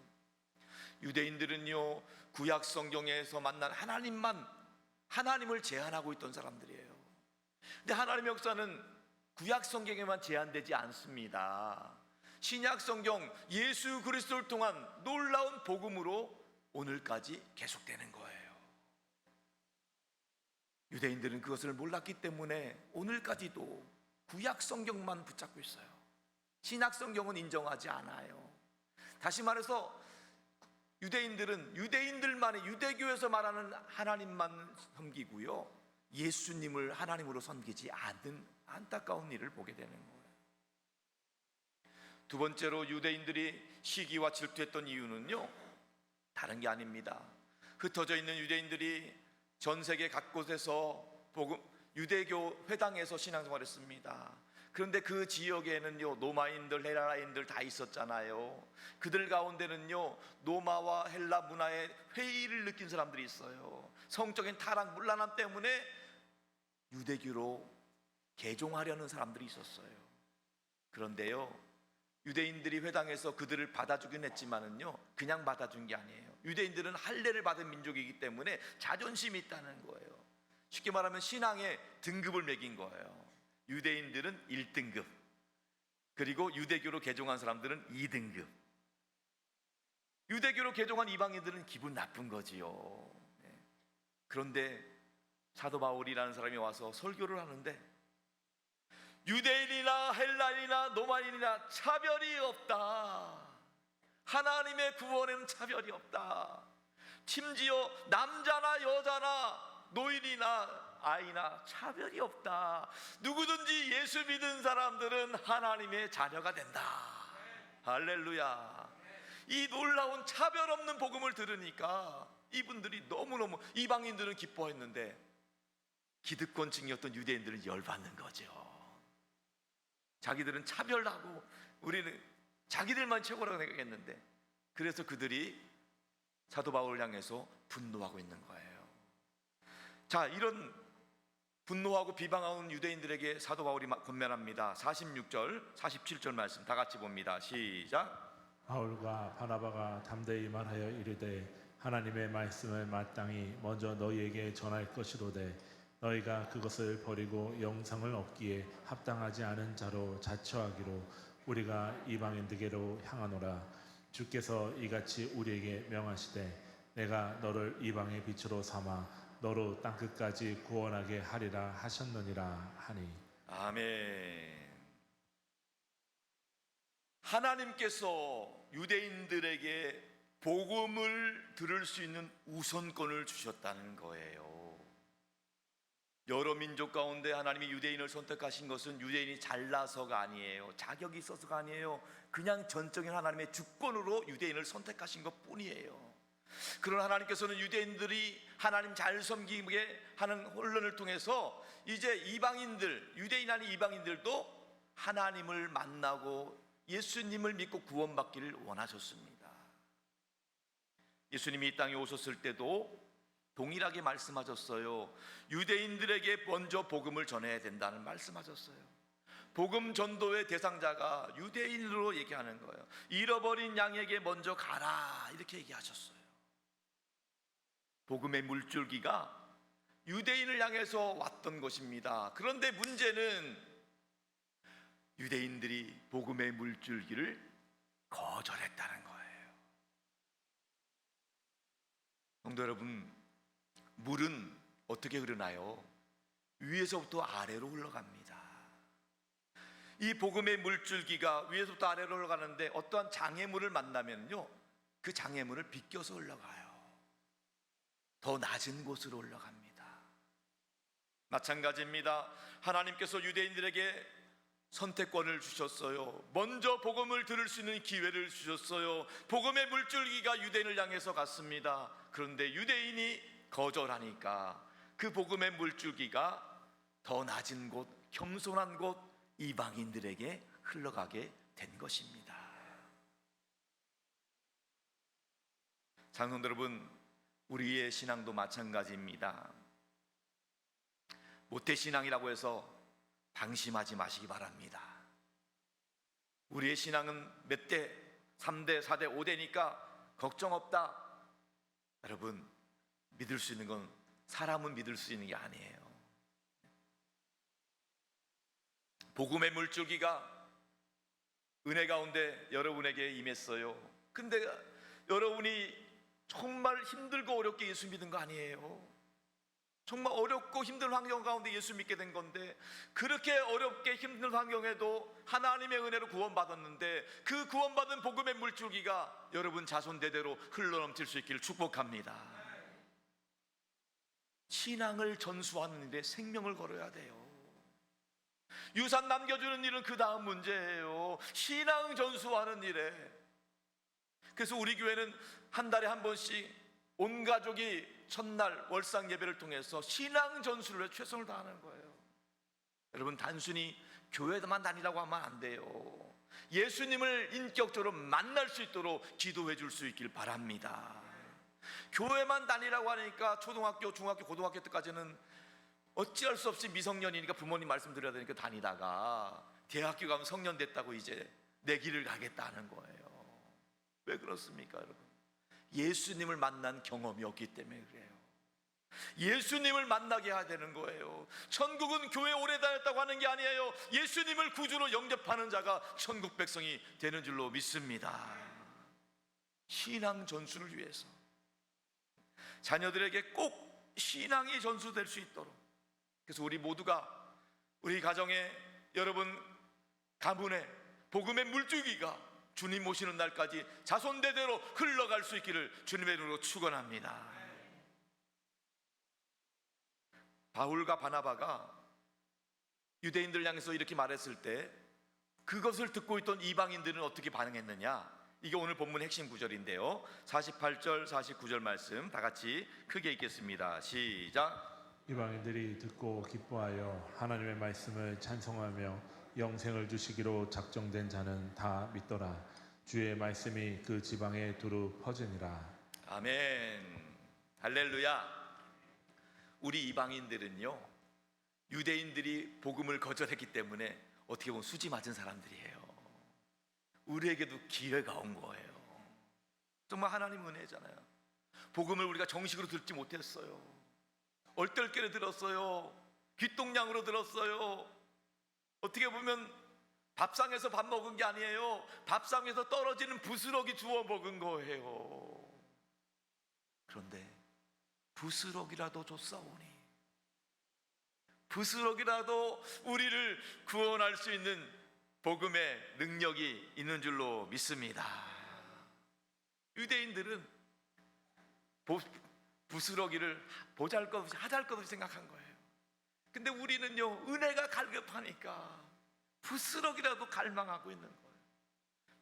유대인들은요, 구약 성경에서 만난 하나님을 제한하고 있던 사람들이에요. 근데 하나님의 역사는 구약 성경에만 제한되지 않습니다. 신약 성경 예수 그리스도를 통한 놀라운 복음으로 오늘까지 계속되는 거예요. 유대인들은 그것을 몰랐기 때문에 오늘까지도 구약 성경만 붙잡고 있어요. 신약 성경은 인정하지 않아요. 다시 말해서 유대인들은 유대인들만의, 유대교에서 말하는 하나님만 섬기고요, 예수님을 하나님으로 섬기지 않는 안타까운 일을 보게 되는 거예요. 두 번째로 유대인들이 시기와 질투했던 이유는요, 다른 게 아닙니다. 흩어져 있는 유대인들이 전 세계 각곳에서 유대교 회당에서 신앙생활을 했습니다. 그런데 그 지역에는요, 노마인들, 헬라인들 다 있었잖아요. 그들 가운데는요, 노마와 헬라 문화에 회의를 느낀 사람들이 있어요. 성적인 타락, 문란함 때문에 유대교로 개종하려는 사람들이 있었어요. 그런데요, 유대인들이 회당에서 그들을 받아주긴 했지만은요, 그냥 받아준 게 아니에요. 유대인들은 할례를 받은 민족이기 때문에 자존심이 있다는 거예요. 쉽게 말하면 신앙의 등급을 매긴 거예요. 유대인들은 1등급, 그리고 유대교로 개종한 사람들은 2등급. 유대교로 개종한 이방인들은 기분 나쁜 거지요. 그런데 사도 바울이라는 사람이 와서 설교를 하는데, 유대인이나 헬라인이나 노마인이나 차별이 없다. 하나님의 구원에는 차별이 없다. 심지어 남자나 여자나 노인이나 아이나 차별이 없다. 누구든지 예수 믿은 사람들은 하나님의 자녀가 된다. 할렐루야. 이 놀라운 차별 없는 복음을 들으니까 이분들이 너무너무, 이방인들은 기뻐했는데 기득권층이었던 유대인들은 열받는 거죠. 자기들은 차별하고 우리는 자기들만 최고라고 생각했는데, 그래서 그들이 사도 바울을 향해서 분노하고 있는 거예요. 자, 이런 분노하고 비방하는 유대인들에게 사도 바울이 권면합니다. 46절, 47절 말씀 다 같이 봅니다. 시작. 바울과 바나바가 담대히 말하여 이르되 하나님의 말씀을 마땅히 먼저 너희에게 전할 것이로되 너희가 그것을 버리고 영상을 얻기에 합당하지 않은 자로 자처하기로 우리가 이방인들에게로 향하노라. 주께서 이같이 우리에게 명하시되 내가 너를 이방의 빛으로 삼아 너로 땅끝까지 구원하게 하리라 하셨느니라 하니. 아멘. 하나님께서 유대인들에게 복음을 들을 수 있는 우선권을 주셨다는 거예요. 여러 민족 가운데 하나님이 유대인을 선택하신 것은 유대인이 잘나서가 아니에요. 자격이 있어서가 아니에요. 그냥 전적인 하나님의 주권으로 유대인을 선택하신 것 뿐이에요. 그러나 하나님께서는 유대인들이 하나님 잘 섬기게 하는 혼론을 통해서 이제 이방인들, 유대인 아닌 이방인들도 하나님을 만나고 예수님을 믿고 구원받기를 원하셨습니다. 예수님이 이 땅에 오셨을 때도 동일하게 말씀하셨어요. 유대인들에게 먼저 복음을 전해야 된다는 말씀하셨어요. 복음 전도의 대상자가 유대인으로 얘기하는 거예요. 잃어버린 양에게 먼저 가라, 이렇게 얘기하셨어요. 복음의 물줄기가 유대인을 향해서 왔던 것입니다. 그런데 문제는 유대인들이 복음의 물줄기를 거절했다는 거예요. 성도 여러분, 물은 어떻게 흐르나요? 위에서부터 아래로 흘러갑니다. 이 복음의 물줄기가 위에서부터 아래로 흘러가는데 어떠한 장애물을 만나면요, 그 장애물을 비껴서 올라가요. 더 낮은 곳으로 올라갑니다. 마찬가지입니다. 하나님께서 유대인들에게 선택권을 주셨어요. 먼저 복음을 들을 수 있는 기회를 주셨어요. 복음의 물줄기가 유대인을 향해서 갔습니다. 그런데 유대인이 거절하니까 그 복음의 물줄기가 더 낮은 곳, 겸손한 곳, 이방인들에게 흘러가게 된 것입니다. 장성도 여러분, 우리의 신앙도 마찬가지입니다. 모태신앙이라고 해서 방심하지 마시기 바랍니다. 우리의 신앙은 몇 대, 3대, 4대, 5대니까 걱정 없다. 여러분, 믿을 수 있는 건 사람은 믿을 수 있는 게 아니에요. 복음의 물줄기가 은혜 가운데 여러분에게 임했어요. 근데 여러분이 정말 힘들고 어렵게 예수 믿은 거 아니에요. 정말 어렵고 힘든 환경 가운데 예수 믿게 된 건데, 그렇게 어렵게 힘든 환경에도 하나님의 은혜로 구원받았는데 그 구원받은 복음의 물줄기가 여러분 자손 대대로 흘러넘칠 수 있기를 축복합니다. 신앙을 전수하는 일에 생명을 걸어야 돼요. 유산 남겨주는 일은 그 다음 문제예요. 신앙 전수하는 일에. 그래서 우리 교회는 한 달에 한 번씩 온 가족이 첫날 월상 예배를 통해서 신앙 전수를 위해 최선을 다하는 거예요. 여러분, 단순히 교회만 다니라고 하면 안 돼요. 예수님을 인격적으로 만날 수 있도록 기도해 줄 수 있길 바랍니다. 교회만 다니라고 하니까 초등학교, 중학교, 고등학교 때까지는 어찌할 수 없이 미성년이니까 부모님 말씀드려야 되니까 다니다가 대학교 가면 성년 됐다고 이제 내 길을 가겠다는 거예요. 왜 그렇습니까, 여러분? 예수님을 만난 경험이 없기 때문에 그래요. 예수님을 만나게 해야 되는 거예요. 천국은 교회 오래 다녔다고 하는 게 아니에요. 예수님을 구주로 영접하는 자가 천국 백성이 되는 줄로 믿습니다. 신앙 전수를 위해서 자녀들에게 꼭 신앙이 전수될 수 있도록, 그래서 우리 모두가 우리 가정에, 여러분 가문에 복음의 물줄기가 주님 오시는 날까지 자손대대로 흘러갈 수 있기를 주님의 이름으로 축원합니다. 바울과 바나바가 유대인들 향해서 이렇게 말했을 때 그것을 듣고 있던 이방인들은 어떻게 반응했느냐? 이게 오늘 본문 핵심 구절인데요. 48절, 49절 말씀 다 같이 크게 읽겠습니다. 시작. 이방인들이 듣고 기뻐하여 하나님의 말씀을 찬송하며 영생을 주시기로 작정된 자는 다 믿더라. 주의 말씀이 그 지방에 두루 퍼지니라. 아멘. 할렐루야. 우리 이방인들은요, 유대인들이 복음을 거절했기 때문에 어떻게 보면 수지 맞은 사람들이에요. 우리에게도 기회가 온 거예요. 정말 하나님 은혜잖아요. 복음을 우리가 정식으로 듣지 못했어요. 얼떨결에 들었어요. 귓동냥으로 들었어요. 어떻게 보면 밥상에서 밥 먹은 게 아니에요. 밥상에서 떨어지는 부스러기 주워 먹은 거예요. 그런데 부스러기라도 줬사오니, 부스러기라도 우리를 구원할 수 있는 복음의 능력이 있는 줄로 믿습니다. 유대인들은 부스러기를 보잘것없이 하잘것없이 생각한 거예요. 근데 우리는요, 은혜가 갈급하니까 부스러기라도 갈망하고 있는 거예요.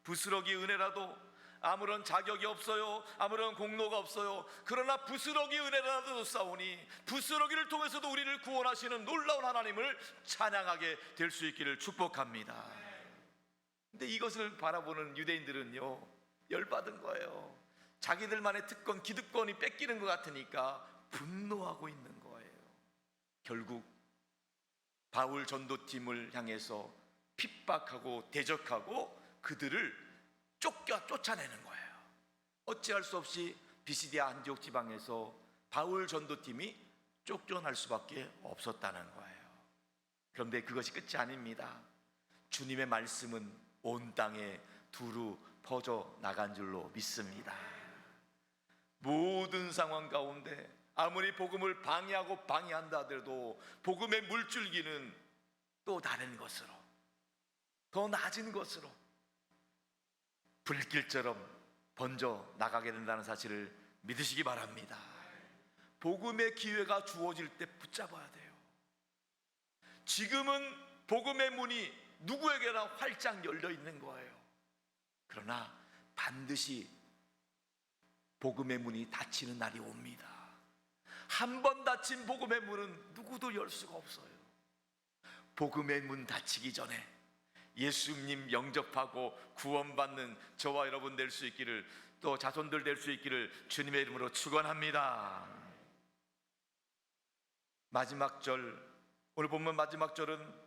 부스러기 은혜라도 아무런 자격이 없어요. 아무런 공로가 없어요. 그러나 부스러기 은혜라도 싸우니 부스러기를 통해서도 우리를 구원하시는 놀라운 하나님을 찬양하게 될 수 있기를 축복합니다. 근데 이것을 바라보는 유대인들은요, 열받은 거예요. 자기들만의 특권, 기득권이 뺏기는 것 같으니까 분노하고 있는 거예요. 결국 바울 전도팀을 향해서 핍박하고 대적하고 그들을 쫓아내는 거예요. 어찌할 수 없이 비시디아 안디옥 지방에서 바울 전도팀이 쫓겨날 수밖에 없었다는 거예요. 그런데 그것이 끝이 아닙니다. 주님의 말씀은 온 땅에 두루 퍼져 나간 줄로 믿습니다. 모든 상황 가운데 아무리 복음을 방해한다 하더라도 복음의 물줄기는 또 다른 것으로, 더 낮은 것으로 불길처럼 번져 나가게 된다는 사실을 믿으시기 바랍니다. 복음의 기회가 주어질 때 붙잡아야 돼요. 지금은 복음의 문이 누구에게나 활짝 열려 있는 거예요. 그러나 반드시 복음의 문이 닫히는 날이 옵니다. 한 번 닫힌 복음의 문은 누구도 열 수가 없어요. 복음의 문 닫히기 전에 예수님 영접하고 구원받는 저와 여러분 될 수 있기를, 또 자손들 될 수 있기를 주님의 이름으로 축원합니다. 마지막 절, 오늘 본문 마지막 절은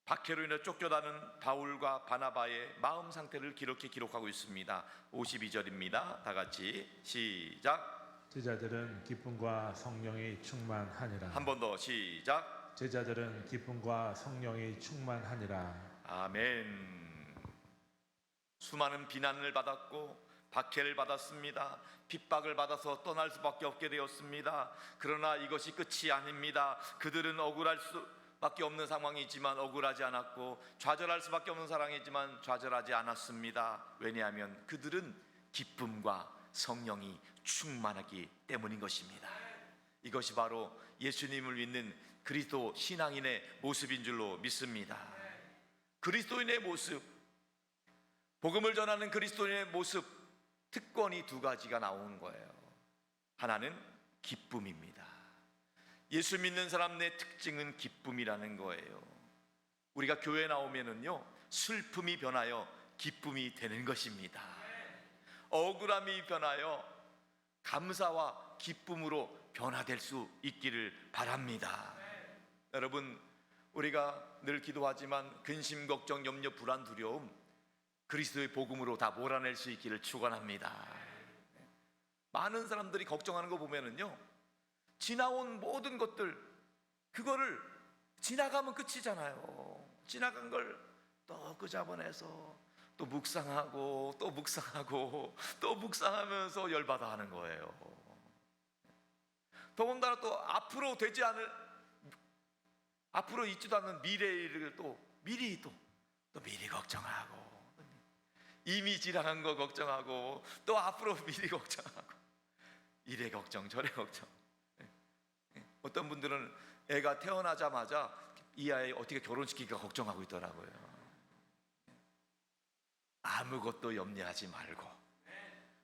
박해로 인해 쫓겨나는 바울과 바나바의 마음 상태를 기록하고 있습니다. 52절입니다. 다 같이 시작. 제자들은 기쁨과 성령이 충만하니라. 한 번 더 시작. 제자들은 기쁨과 성령이 충만하니라. 아멘. 수많은 비난을 받았고 박해를 받았습니다. 핍박을 받아서 떠날 수밖에 없게 되었습니다. 그러나 이것이 끝이 아닙니다. 그들은 억울할 수밖에 없는 상황이지만 억울하지 않았고, 좌절할 수밖에 없는 상황이지만 좌절하지 않았습니다. 왜냐하면 그들은 기쁨과 성령이 충만하기 때문인 것입니다. 이것이 바로 예수님을 믿는 그리스도 신앙인의 모습인 줄로 믿습니다. 그리스도인의 모습, 복음을 전하는 그리스도인의 모습, 특권이 두 가지가 나오는 거예요. 하나는 기쁨입니다. 예수 믿는 사람의 특징은 기쁨이라는 거예요. 우리가 교회 나오면은요, 슬픔이 변하여 기쁨이 되는 것입니다. 억울함이 변하여 감사와 기쁨으로 변화될 수 있기를 바랍니다. 여러분, 우리가 늘 기도하지만 근심, 걱정, 염려, 불안, 두려움 그리스도의 복음으로 다 몰아낼 수 있기를 축원합니다. 많은 사람들이 걱정하는 거 보면은요, 지나온 모든 것들, 그거를 지나가면 끝이잖아요. 지나간 걸 또 끄잡아내서 또 묵상하고 또 묵상하고 또 묵상하면서 열받아 하는 거예요. 더군다나 또 앞으로 있지도 않는 미래를 또 미리 걱정하고, 이미 지나간 거 걱정하고 또 앞으로 미리 걱정하고, 이래 걱정 저래 걱정. 어떤 분들은 애가 태어나자마자 이 아이 어떻게 결혼시키기가 걱정하고 있더라고요. 아무것도 염려하지 말고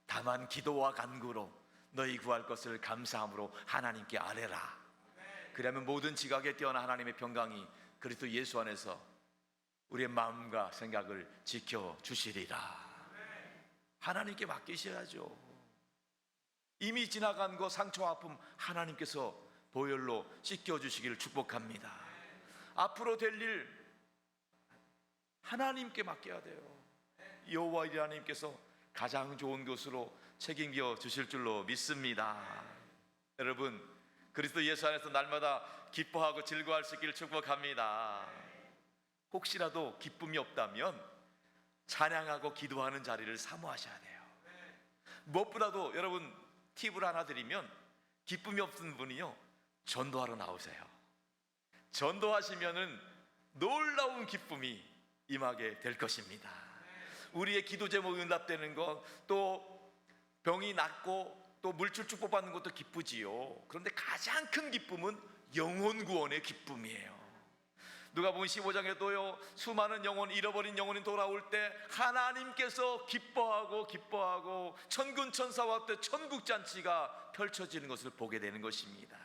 다만 기도와 간구로 너희 구할 것을 감사함으로 하나님께 아뢰라. 그러면 모든 지각에 뛰어난 하나님의 평강이 그리스도 예수 안에서 우리의 마음과 생각을 지켜주시리라. 하나님께 맡기셔야죠. 이미 지나간 거, 상처와 아픔 하나님께서 보혈로 씻겨주시기를 축복합니다. 앞으로 될 일 하나님께 맡겨야 돼요. 여호와 하나님께서 가장 좋은 것으로 책임져 주실 줄로 믿습니다. 여러분, 그리스도 예수 안에서 날마다 기뻐하고 즐거워할 수 있기를 축복합니다. 혹시라도 기쁨이 없다면 찬양하고 기도하는 자리를 사모하셔야 돼요. 무엇보다도 여러분, 팁을 하나 드리면, 기쁨이 없는 분이요, 전도하러 나오세요. 전도하시면은 놀라운 기쁨이 임하게 될 것입니다. 우리의 기도 제목 응답되는 것, 또 병이 낫고 또 물질 축복받는 것도 기쁘지요. 그런데 가장 큰 기쁨은 영혼 구원의 기쁨이에요. 누가복음 15장에도요, 수많은 영혼, 잃어버린 영혼이 돌아올 때 하나님께서 기뻐하고 천군 천사와 때 천국 잔치가 펼쳐지는 것을 보게 되는 것입니다.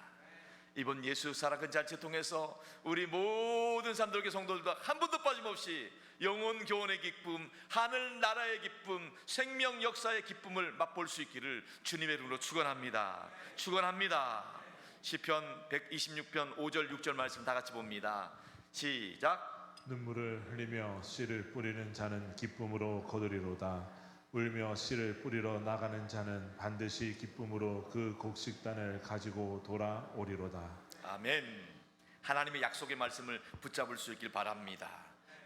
이번 예수 살아간 잔치 통해서 우리 모든 산돌교 성도들도 한 번도 빠짐없이 영혼 교훈의 기쁨, 하늘 나라의 기쁨, 생명 역사의 기쁨을 맛볼 수 있기를 주님의 이름으로 축원합니다. 시편 126편 5절 6절 말씀 다 같이 봅니다. 시작. 눈물을 흘리며 씨를 뿌리는 자는 기쁨으로 거두리로다. 울며 씨를 뿌리러 나가는 자는 반드시 기쁨으로 그 곡식단을 가지고 돌아오리로다. 아멘. 하나님의 약속의 말씀을 붙잡을 수 있길 바랍니다.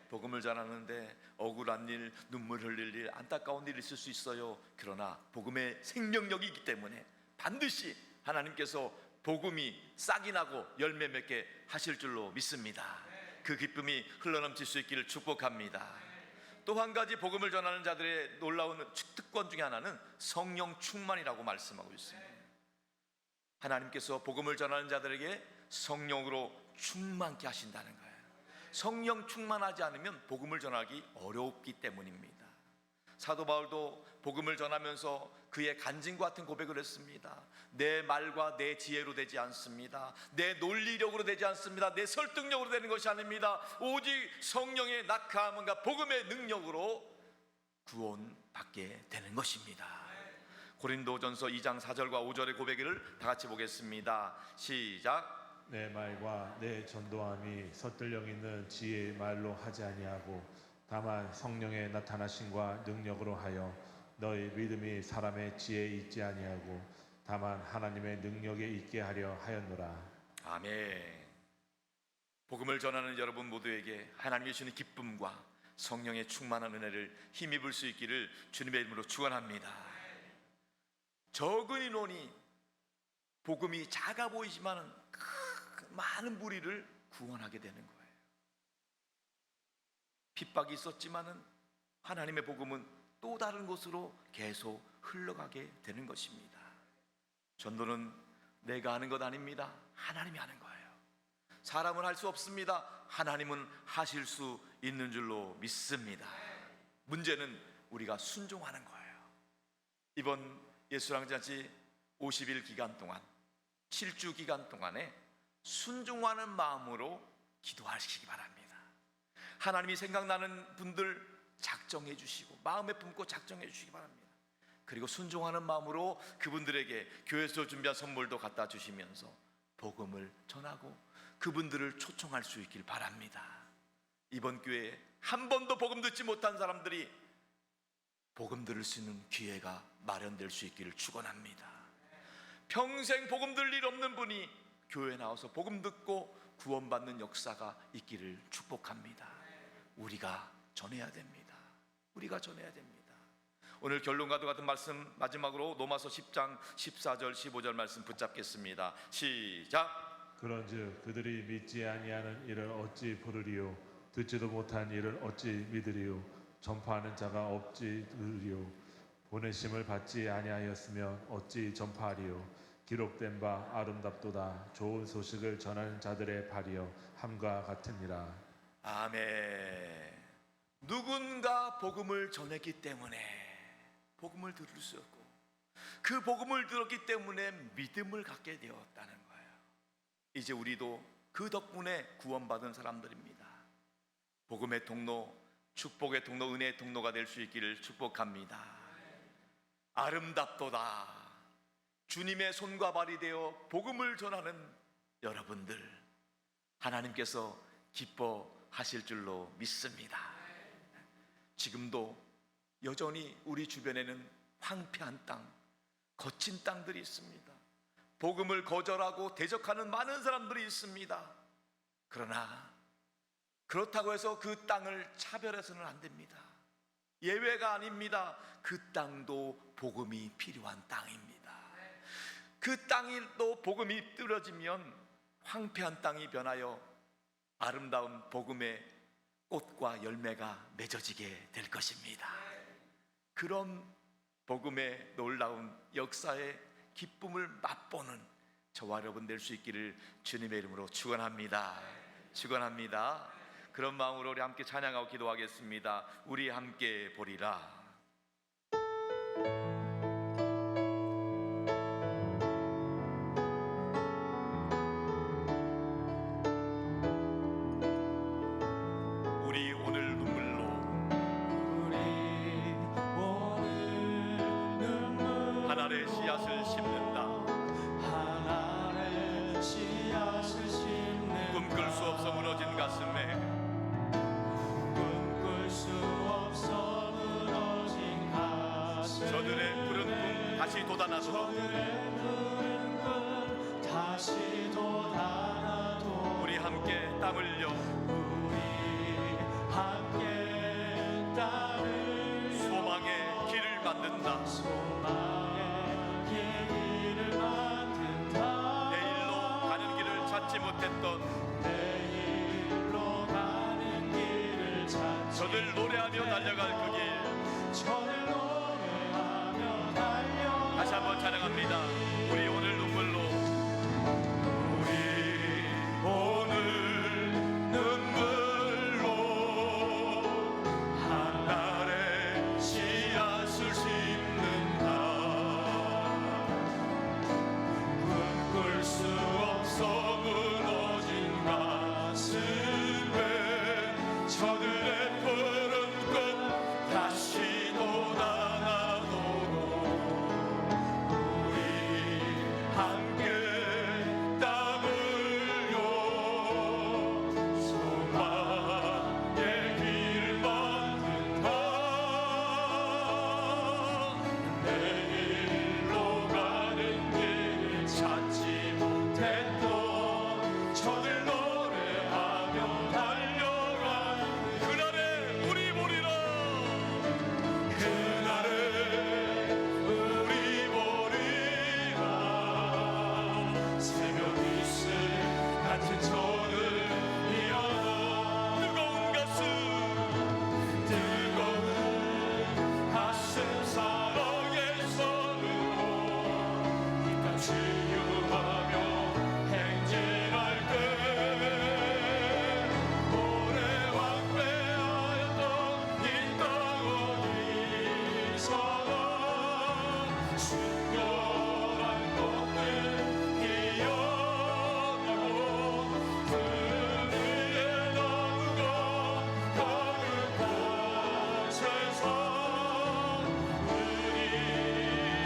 복음을 전하는데 억울한 일, 눈물 흘릴 일, 안타까운 일이 있을 수 있어요. 그러나 복음의 생명력이 있기 때문에 반드시 하나님께서 복음이 싹이 나고 열매 맺게 하실 줄로 믿습니다. 그 기쁨이 흘러넘칠 수 있기를 축복합니다. 또 한 가지 복음을 전하는 자들의 놀라운 특권 중에 하나는 성령 충만이라고 말씀하고 있습니다. 하나님께서 복음을 전하는 자들에게 성령으로 충만케 하신다는 거예요. 성령 충만하지 않으면 복음을 전하기 어렵기 때문입니다. 사도 바울도 복음을 전하면서 그의 간증과 같은 고백을 했습니다. 내 말과 내 지혜로 되지 않습니다. 내 논리력으로 되지 않습니다. 내 설득력으로 되는 것이 아닙니다. 오직 성령의 낙함과 복음의 능력으로 구원받게 되는 것입니다. 고린도전서 2장 4절과 5절의 고백을 다 같이 보겠습니다. 시작. 내 말과 내 전도함이 섰들령 있는 지혜의 말로 하지 아니하고 다만 성령의 나타나심과 능력으로 하여 너희 믿음이 사람의 지혜에 있지 아니하고 다만 하나님의 능력에 있게 하려 하였노라. 아멘. 복음을 전하는 여러분 모두에게 하나님이 주시는 기쁨과 성령의 충만한 은혜를 힘입을 수 있기를 주님의 이름으로 축원합니다. 적은 인원이 복음이 작아 보이지만은 많은 무리를 구원하게 되는 거예요. 핍박이 있었지만은 하나님의 복음은 또 다른 곳으로 계속 흘러가게 되는 것입니다. 전도는 내가 하는 것 아닙니다. 하나님이 하는 거예요. 사람은 할 수 없습니다. 하나님은 하실 수 있는 줄로 믿습니다. 문제는 우리가 순종하는 거예요. 이번 예수랑잔치 50일 기간 동안 7주 기간 동안에 순종하는 마음으로 기도하시기 바랍니다. 하나님이 생각나는 분들 작정해 주시고 마음에 품고 작정해 주시기 바랍니다. 그리고 순종하는 마음으로 그분들에게 교회에서 준비한 선물도 갖다 주시면서 복음을 전하고 그분들을 초청할 수 있길 바랍니다. 이번 기회에 한 번도 복음 듣지 못한 사람들이 복음 들을 수 있는 기회가 마련될 수 있기를 축원합니다. 평생 복음 들을 일 없는 분이 교회에 나와서 복음 듣고 구원받는 역사가 있기를 축복합니다. 우리가 전해야 됩니다. 우리가 전해야 됩니다. 오늘 결론과도 같은 말씀 마지막으로 로마서 10장 14절 15절 말씀 붙잡겠습니다. 시작. 그런즉 그들이 믿지 아니하는 일을 어찌 부르리요 듣지도 못한 일을 어찌 믿으리요 전파하는 자가 없지 들으리요 보내심을 받지 아니하였으면 어찌 전파하리요 기록된 바 아름답도다 좋은 소식을 전하는 자들의 발이여 함과 같으니라. 아멘. 누군가 복음을 전했기 때문에 복음을 들을 수 있고 그 복음을 들었기 때문에 믿음을 갖게 되었다는 거예요. 이제 우리도 그 덕분에 구원받은 사람들입니다. 복음의 통로, 축복의 통로, 은혜의 통로가 될 수 있기를 축복합니다. 아름답도다 주님의 손과 발이 되어 복음을 전하는 여러분들 하나님께서 기뻐하실 줄로 믿습니다. 지금도 여전히 우리 주변에는 황폐한 땅, 거친 땅들이 있습니다. 복음을 거절하고 대적하는 많은 사람들이 있습니다. 그러나 그렇다고 해서 그 땅을 차별해서는 안 됩니다. 예외가 아닙니다. 그 땅도 복음이 필요한 땅입니다. 그 땅이 또 복음이 뚫어지면 황폐한 땅이 변하여 아름다운 복음의 꽃과 열매가 맺어지게 될 것입니다. 그런 복음의 놀라운 역사의 기쁨을 맛보는 저와 여러분 될 수 있기를 주님의 이름으로 축원합니다. 축원합니다. 그런 마음으로 우리 함께 찬양하고 기도하겠습니다. 우리 함께 보리라. 우리 오늘 눈물로 하나의 씨앗을 심는다. 꿈꿀 수 없어 무너진 가슴에 저들의 푸른 꿈 다시 돋아나도록 우리 함께 땀 흘려 소망의 길을 만든다. 내일로 가는 길을 찾지 못했던 저들 노래하며 달려갈 그 길. 다시 한번 찬양합니다. 우리 오늘 눈물로, 우리 오늘 눈물로 하늘의 씨앗을 심는다. 꿈꿀 수 없어 무너진 가슴에 저들의 푸른 꽃 다시 돋아나도록 우리 함께 땀 흘려 소망의 길 만든다. 내일로 가는 길 찾지 못했던 저들 노래하며 달려간 그날에 우리 보리라. 그날에 우리 보리라. 새벽 이슬 같은 저들 일어나 뜨거운 가슴 사랑의 손으로 이 땅 치유하며 행진할 때 오래 왕래하였던 이 땅 어디서나 순결한 꽃들 피어나고 그 위에 나무가 가득한 세상 우리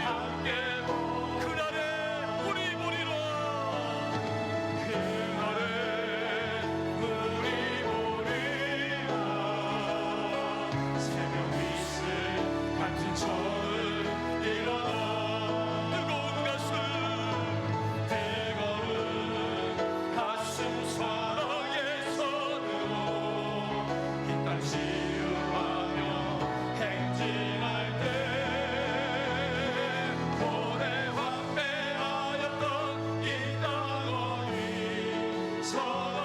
함께 그날에 우리 보리라. 그날에 우리 보리라. 새벽 이슬 같은 저들 일어나 뜨거운 가슴 사랑의 손으로 이 땅 치유하며 행진할 때 오래 황폐하였던 이 땅 어디서나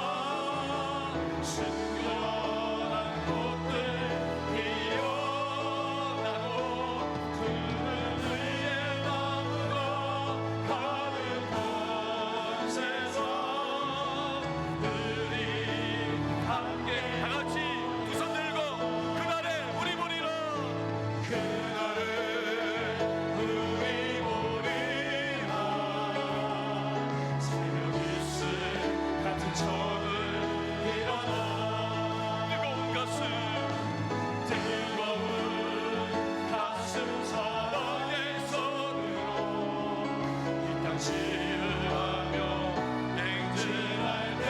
순결한 꽃들 피어나고 그 위에 나무가 가득한 세상 우리 함께 다같이 두 손 들고 그날에 우리 보리라. 그날에 우리 보리라. 새벽 이슬 같은 저들 일어나 뜨거운 가슴 사랑의 손으로 이 땅 치유하며 행진할 때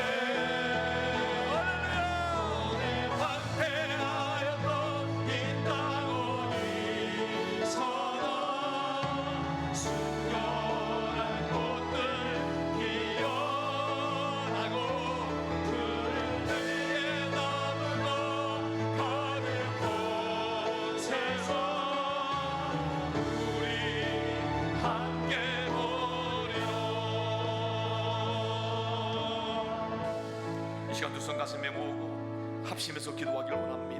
오래 황폐하였던 이 땅 어디서나 순결한 꽃들 피어나고 그 위에 나무가 가득한 세상 우리 함께 보리라. 이 시간 두 손 가슴에 모으고 합심해서 기도하기를 원합니다.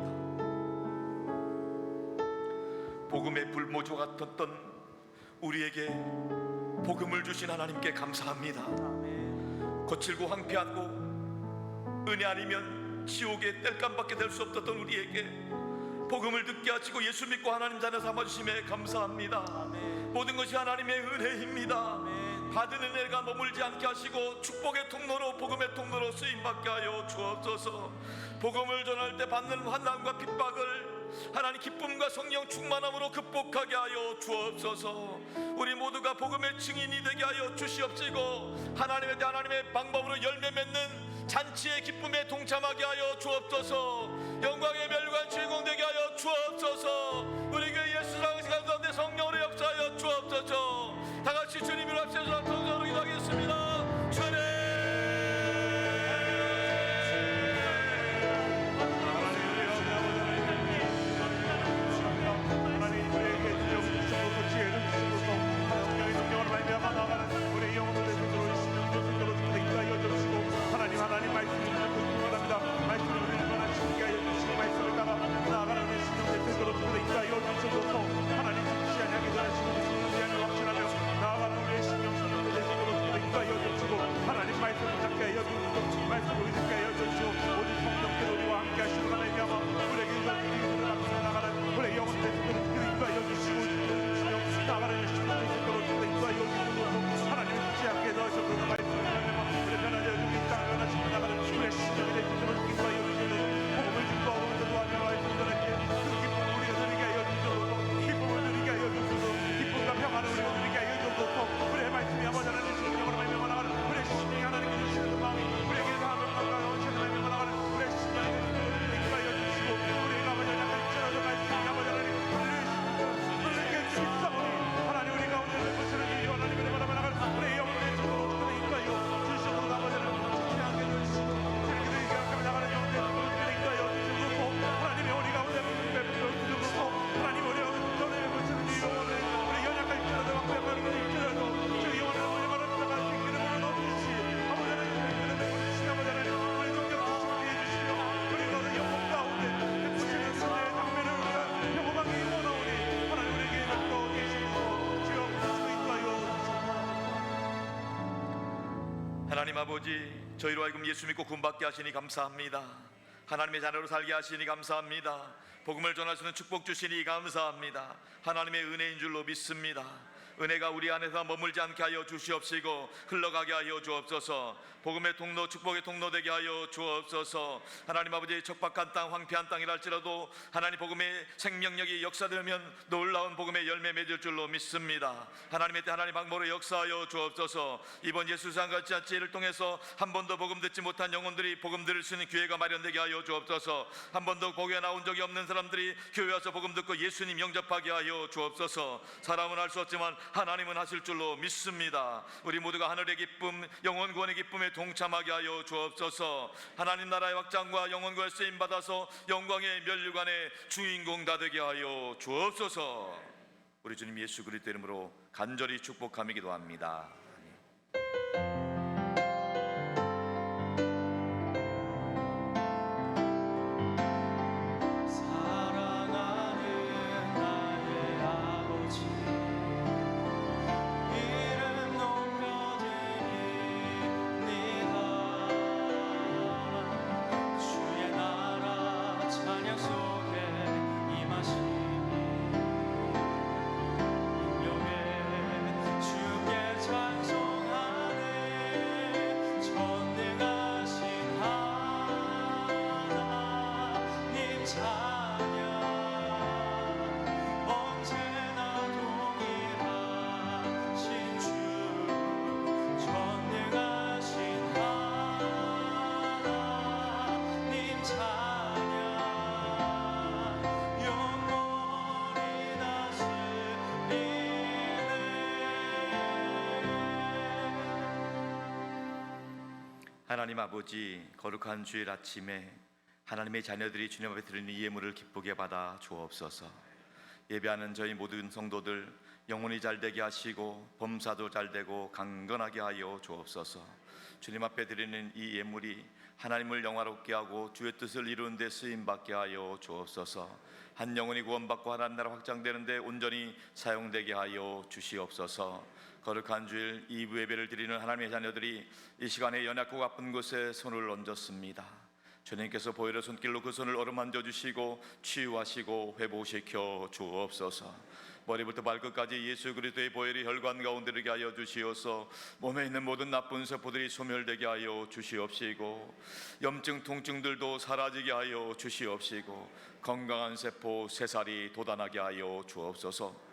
복음의 불모조 같았던 우리에게 복음을 주신 하나님께 감사합니다. 거칠고 황폐하고 은혜 아니면 지옥의 땔감밖에 될 수 없었던 우리에게 복음을 듣게 하시고 예수 믿고 하나님 자녀 삼아주심에 감사합니다. 모든 것이 하나님의 은혜입니다. 받은 은혜가 머물지 않게 하시고 축복의 통로로 복음의 통로로 쓰임받게 하여 주옵소서. 복음을 전할 때 받는 환난과 핍박을 하나님 기쁨과 성령 충만함으로 극복하게 하여 주옵소서. 우리 모두가 복음의 증인이 되게 하여 주시옵시고 하나님에 대한 하나님의 방법으로 열매 맺는 잔치의 기쁨에 동참하게 하여 주옵소서. 영광의 멸관 주인공 되게 하여 주옵소서. 우리 교회 예수 사랑의 시간 가운데 성령으로 역사하여 주옵소서. 다같이 주님을 앞세워서 통성으로 기도하겠습니다. 주님 하나님 말씀을 듣고 원합니다. 말씀을 전하시게 하여 주시고 말씀을 따라 하나님 아버지, 저희로 하여금 예수 믿고 구원받게 하시니 감사합니다. 하나님의 자녀로 살게 하시니 감사합니다. 복음을 전할 수 있는 축복 주시니 감사합니다. 하나님의 은혜인 줄로 믿습니다. 은혜가 우리 안에서 머물지 않게 하여 주시옵시고 흘러가게 하여 주옵소서. 복음의 통로, 축복의 통로 되게 하여 주옵소서. 하나님 아버지, 척박한 땅, 황폐한 땅이랄지라도 하나님 복음의 생명력이 역사되면 놀라운 복음의 열매 맺을 줄로 믿습니다. 하나님의 때 하나님 방법으로 역사하여 주옵소서. 이번 예수상같이 지혜를 통해서 한 번도 복음 듣지 못한 영혼들이 복음 들을 수 있는 기회가 마련되게 하여 주옵소서. 한 번도 교회에 나온 적이 없는 사람들이 교회 와서 복음 듣고 예수님 영접하게 하여 주옵소서. 사람은 할 수 없지만 하나님은 하실 줄로 믿습니다. 우리 모두가 하늘의 기쁨, 영원 구원의 기쁨에 동참하게 하여 주옵소서. 하나님 나라의 확장과 영원 구원에 쓰임 받아서 영광의 면류관의 주인공 다 되게 하여 주옵소서. 우리 주님 예수 그리스도 이름으로 간절히 축복하며 기도합니다. 하나님 아버지, 거룩한 주일 아침에 하나님의 자녀들이 주님 앞에 드리는 이 예물을 기쁘게 받아 주옵소서. 예배하는 저희 모든 성도들 영혼이 잘되게 하시고 범사도 잘되고 강건하게 하여 주옵소서. 주님 앞에 드리는 이 예물이 하나님을 영화롭게 하고 주의 뜻을 이루는 데 쓰임받게 하여 주옵소서. 한 영혼이 구원받고 하나님 나라 확장되는 데 온전히 사용되게 하여 주시옵소서. 거룩한 주일 2부 예배를 드리는 하나님의 자녀들이 이 시간에 연약하고 아픈 곳에 손을 얹었습니다. 주님께서 보혈의 손길로 그 손을 어루만져 주시고 치유하시고 회복시켜 주옵소서. 머리부터 발끝까지 예수 그리스도의 보혈이 혈관 가운데 들게 하여 주시어서 몸에 있는 모든 나쁜 세포들이 소멸되게 하여 주시옵시고 염증 통증들도 사라지게 하여 주시옵시고 건강한 세포 새살이 돋아나게 하여 주옵소서.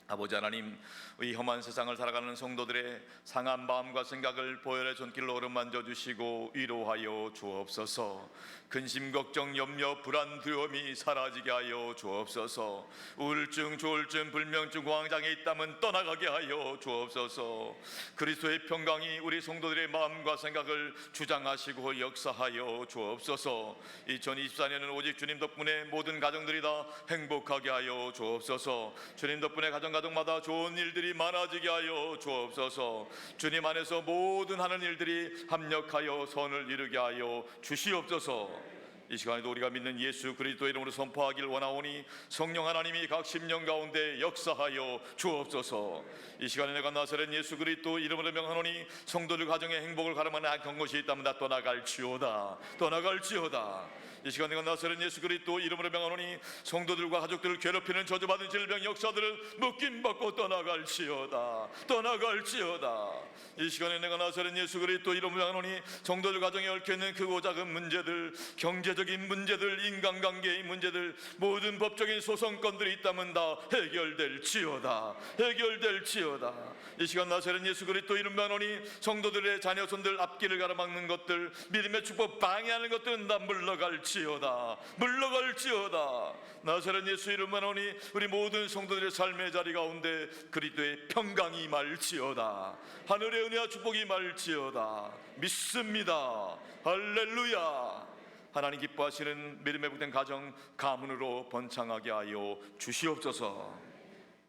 아버지 하나님, 이 험한 세상을 살아가는 성도들의 상한 마음과 생각을 보혈의 손길로 어루만져 주시고 위로하여 주옵소서. 근심, 걱정, 염려, 불안, 두려움이 사라지게 하여 주옵소서. 우울증, 조울증, 불면증, 공황장애 있다면 떠나가게 하여 주옵소서. 그리스도의 평강이 우리 성도들의 마음과 생각을 주장하시고 역사하여 주옵소서. 2024년은 오직 주님 덕분에 모든 가정들이 다 행복하게 하여 주옵소서. 주님 덕분에 가정마다 좋은 일들이 많아지게 하여 주옵소서. 주님 안에서 모든 하는 일들이 합력하여 선을 이루게 하여 주시옵소서. 이 시간에도 우리가 믿는 예수 그리스도 이름으로 선포하길 원하오니 성령 하나님이 각 심령 가운데 역사하여 주옵소서. 이 시간에 내가 나사렛 예수 그리스도 이름으로 명하노니 성도들 가정의 행복을 가름하는 악한 것이 있다면 다 떠나갈지어다. 떠나갈지어다. 이 시간 내가 나사렛 예수 그리스도 이름으로 명하노니 성도들과 가족들을 괴롭히는 저주받은 질병 역사들을 묶임받고 떠나갈지어다. 떠나갈지어다. 이 시간에 내가 나사렛 예수 그리스도 이름으로 명하노니 성도들 가정에 얽혀있는 크고 작은 문제들, 경제적인 문제들, 인간관계의 문제들, 모든 법적인 소송건들이 있다면 다 해결될지어다. 해결될지어다. 이 시간 나사렛 예수 그리스도 이름 명하노니 성도들의 자녀손들 앞길을 가로막는 것들, 믿음의 축복 방해하는 것들은 다 물러갈지어다. 물러갈지어다. 나사렛 예수 이름 명하노니 우리 모든 성도들의 삶의 자리 가운데 그리스도의 평강이 임할지어다. 하늘의 은혜와 축복이 임할지어다. 믿습니다. 할렐루야. 하나님 기뻐하시는 믿음의 복된 가정 가문으로 번창하게 하여 주시옵소서.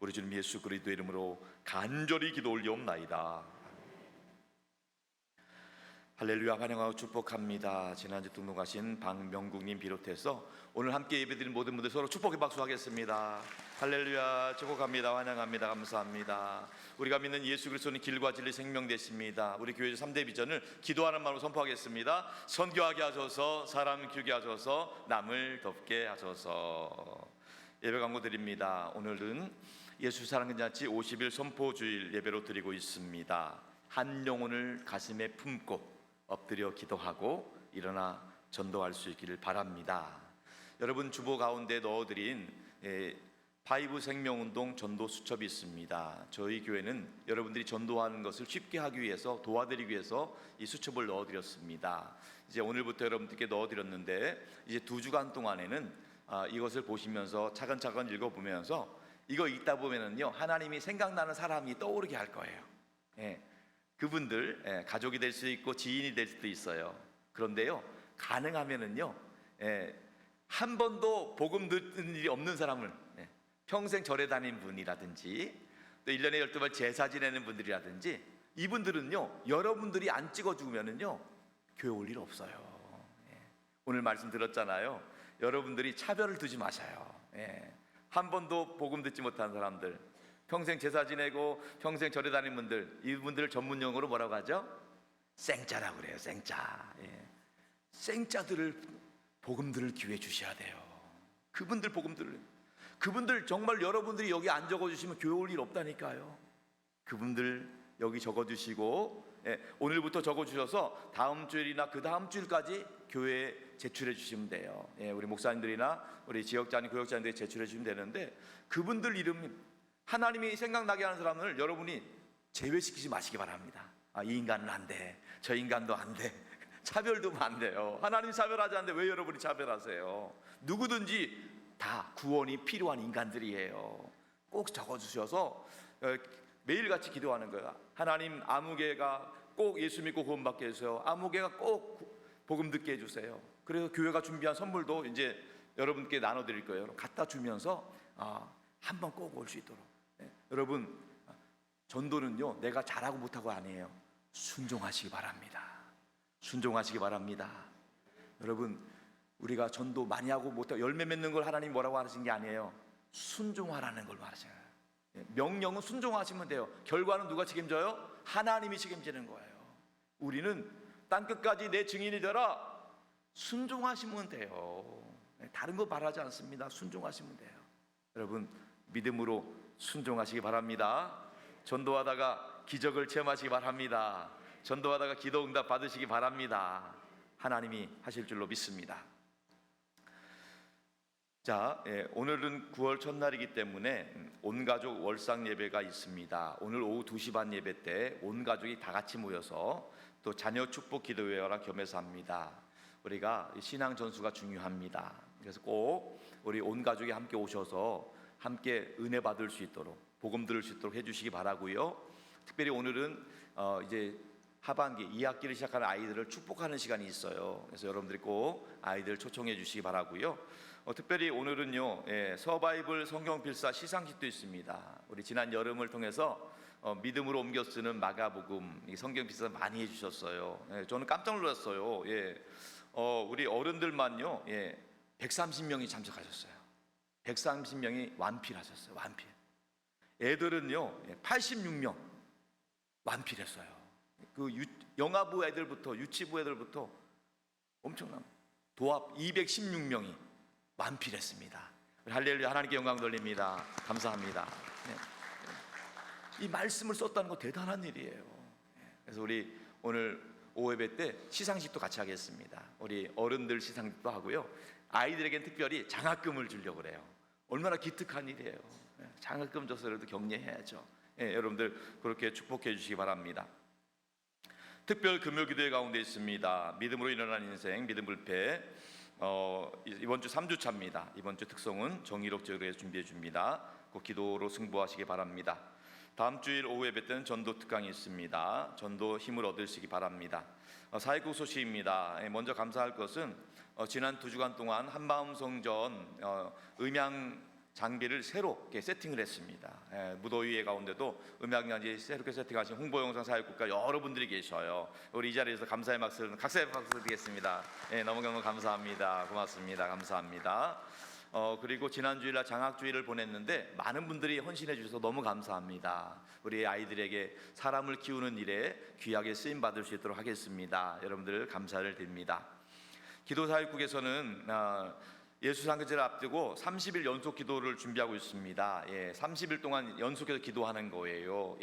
우리 주님 예수 그리스도 이름으로 간절히 기도 올리옵나이다. 할렐루야 환영하고 축복합니다. 지난주 등록하신 박명국님 비롯해서 오늘 함께 예배드린 모든 분들 서로 축복의 박수 하겠습니다. 할렐루야 축복합니다. 환영합니다. 감사합니다. 우리가 믿는 예수 그리스도는 길과 진리 생명 되십니다. 우리 교회 3대 비전을 기도하는 마음으로 선포하겠습니다. 선교하게 하소서, 사람 키우게 하소서, 남을 덮게 하소서. 예배 광고 드립니다. 오늘은 예수 사랑의 잔치 50일 선포 주일 예배로 드리고 있습니다. 한 영혼을 가슴에 품고 엎드려 기도하고 일어나 전도할 수 있기를 바랍니다. 여러분 주보 가운데 넣어드린 파이브 생명운동 전도 수첩이 있습니다. 저희 교회는 여러분들이 전도하는 것을 쉽게 하기 위해서 도와드리기 위해서 이 수첩을 넣어드렸습니다. 이제 오늘부터 여러분들께 넣어드렸는데 이제 2주간 동안에는 이것을 보시면서 차근차근 읽어보면서 이거 읽다 보면은요 하나님이 생각나는 사람이 떠오르게 할 거예요. 그분들 가족이 될 수 있고 지인이 될 수도 있어요. 그런데요 가능하면은요 한 번도 복음 듣는 일이 없는 사람을 평생 절에 다닌 분이라든지 또 1년에 12번 제사 지내는 분들이라든지 이분들은요 여러분들이 안 찍어 주면은요 교회 올 일 없어요. 오늘 말씀 들었잖아요. 여러분들이 차별을 두지 마셔요. 한 번도 복음 듣지 못한 사람들, 평생 제사 지내고 평생 절에 다니는 분들, 이분들을 전문 용어로 뭐라고 하죠? 생짜라고 그래요. 생짜. 생짜들을 복음들을 기회 주셔야 돼요. 그분들 정말 여러분들이 여기 안 적어주시면 교회 올 일 없다니까요. 그분들 여기 적어주시고 오늘부터 적어주셔서 다음 주일이나 그 다음 주일까지 교회에 제출해 주시면 돼요. 우리 목사님들이나 우리 지역장님, 교역장님들이 제출해 주시면 되는데 그분들 이름 하나님이 생각나게 하는 사람을 여러분이 제외시키지 마시기 바랍니다. 이 인간은 안 돼, 저 인간도 안 돼. 차별두면 안 돼요. 하나님 차별하지 않는데 왜 여러분이 차별하세요? 누구든지 다 구원이 필요한 인간들이에요. 꼭 적어주셔서 매일같이 기도하는 거야. 하나님 아무개가 꼭 예수 믿고 구원받게 해주세요. 아무개가 꼭 복음 듣게 해주세요. 그래서 교회가 준비한 선물도 이제 여러분께 나눠드릴 거예요. 갖다 주면서 한번 꼭 올 수 있도록. 여러분 전도는요 내가 잘하고 못하고 아니에요. 순종하시기 바랍니다. 순종하시기 바랍니다. 여러분 우리가 전도 많이 하고 못하고 열매 맺는 걸 하나님 뭐라고 하시는 게 아니에요. 순종하라는 걸 말하셔요. 명령은 순종하시면 돼요. 결과는 누가 책임져요? 하나님이 책임지는 거예요. 우리는 땅끝까지 내 증인이 되라. 순종하시면 돼요. 다른 거 바라지 않습니다. 순종하시면 돼요. 여러분 믿음으로 순종하시기 바랍니다. 전도하다가 기적을 체험하시기 바랍니다. 전도하다가 기도 응답 받으시기 바랍니다. 하나님이 하실 줄로 믿습니다. 자, 오늘은 9월 첫날이기 때문에 온 가족 월상 예배가 있습니다. 오늘 오후 2시 반 예배 때 온 가족이 다 같이 모여서 또 자녀 축복 기도회와 겸해서 합니다. 우리가 신앙 전수가 중요합니다. 그래서 꼭 우리 온 가족이 함께 오셔서 함께 은혜 받을 수 있도록 복음 들을 수 있도록 해주시기 바라고요. 특별히 오늘은 이제 하반기 2학기를 시작하는 아이들을 축복하는 시간이 있어요. 그래서 여러분들이 꼭 아이들 초청해 주시기 바라고요. 특별히 오늘은요 서바이벌 성경 필사 시상식도 있습니다. 우리 지난 여름을 통해서 믿음으로 옮겨 쓰는 마가복음 이 성경 필사 많이 해주셨어요. 저는 깜짝 놀랐어요. 우리 어른들만요 130명이 참석하셨어요. 130명이 완필하셨어요. 완필. 애들은요 86명 완필했어요. 그 영아부 애들부터 유치부 애들부터 엄청난 도합 216명이 완필했습니다. 할렐루야. 하나님께 영광 돌립니다. 감사합니다. 이 말씀을 썼다는 거 대단한 일이에요. 그래서 우리 오늘 오후 예배 때 시상식도 같이 하겠습니다. 우리 어른들 시상식도 하고요. 아이들에겐 특별히 장학금을 주려고 그래요. 얼마나 기특한 일이에요. 장학금 줘서라도 격려해야죠. 여러분들 그렇게 축복해 주시기 바랍니다. 특별 금요기도회 가운데 있습니다. 믿음으로 일어난 인생 믿음 불패 이번 주 3주차입니다. 이번 주 특성은 정의롭 지역에 준비해 줍니다. 그 기도로 승부하시기 바랍니다. 다음 주일 오후 예배 때는 전도 특강이 있습니다. 전도 힘을 얻으시기 바랍니다. 사회국 소식입니다. 먼저 감사할 것은 지난 2주간 동안 한마음 성전 음양 장비를 새롭게 세팅을 했습니다. 무더위의 가운데도 음향장치 새롭게 세팅하신 홍보영상 사역국가 여러분들이 계셔요. 우리 이 자리에서 감사의 박수, 각사의 박수 드리겠습니다. 너무너무 감사합니다. 고맙습니다. 감사합니다. 그리고 지난 주일날 장학주일을 보냈는데 많은 분들이 헌신해 주셔서 너무 감사합니다. 우리 아이들에게 사람을 키우는 일에 귀하게 쓰임 받을 수 있도록 하겠습니다. 여러분들 감사를 드립니다. 기도사역국에서는 예수상제를 앞두고 30일 연속 기도를 준비하고 있습니다. 30일 동안 연속해서 기도하는 거예요.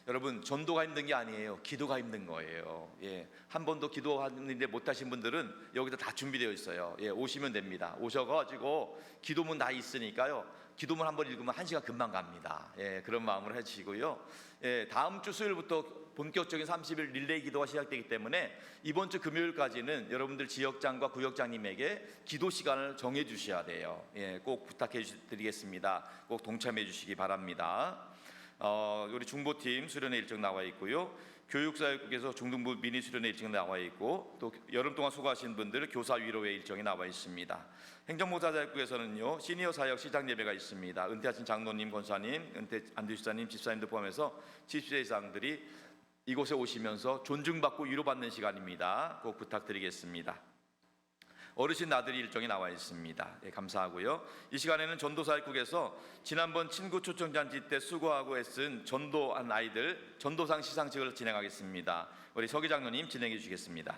여러분, 전도가 힘든 게 아니에요. 기도가 힘든 거예요. 한 번도 기도하는데 못하신 분들은 여기다 다 준비되어 있어요. 오시면 됩니다. 오셔가지고 기도문 다 있으니까요. 기도문 한 번 읽으면 1시간 금방 갑니다. 그런 마음으로 해주시고요. 다음 주 수요일부터 본격적인 30일 릴레이 기도가 시작되기 때문에 이번 주 금요일까지는 여러분들 지역장과 구역장님에게 기도 시간을 정해 주셔야 돼요. 꼭 부탁해 드리겠습니다. 꼭 동참해 주시기 바랍니다. 우리 중보팀 수련회 일정 나와 있고요. 교육사역국에서 중등부 미니 수련회 일정 나와 있고, 또 여름 동안 수고하신 분들 교사 위로회 일정이 나와 있습니다. 행정목사사역국에서는요, 시니어 사역 시장 예배가 있습니다. 은퇴하신 장로님, 권사님, 은퇴 안두시사님, 집사님도 포함해서 70세 이상들이 이곳에 오시면서 존중받고 위로받는 시간입니다. 꼭 부탁드리겠습니다. 어르신 나들이 일정이 나와 있습니다. 감사하고요. 이 시간에는 전도사역국에서 지난번 친구 초청잔치 때 수고하고 애쓴 전도한 아이들 전도상 시상식을 진행하겠습니다. 우리 서기 장로님 진행해 주시겠습니다.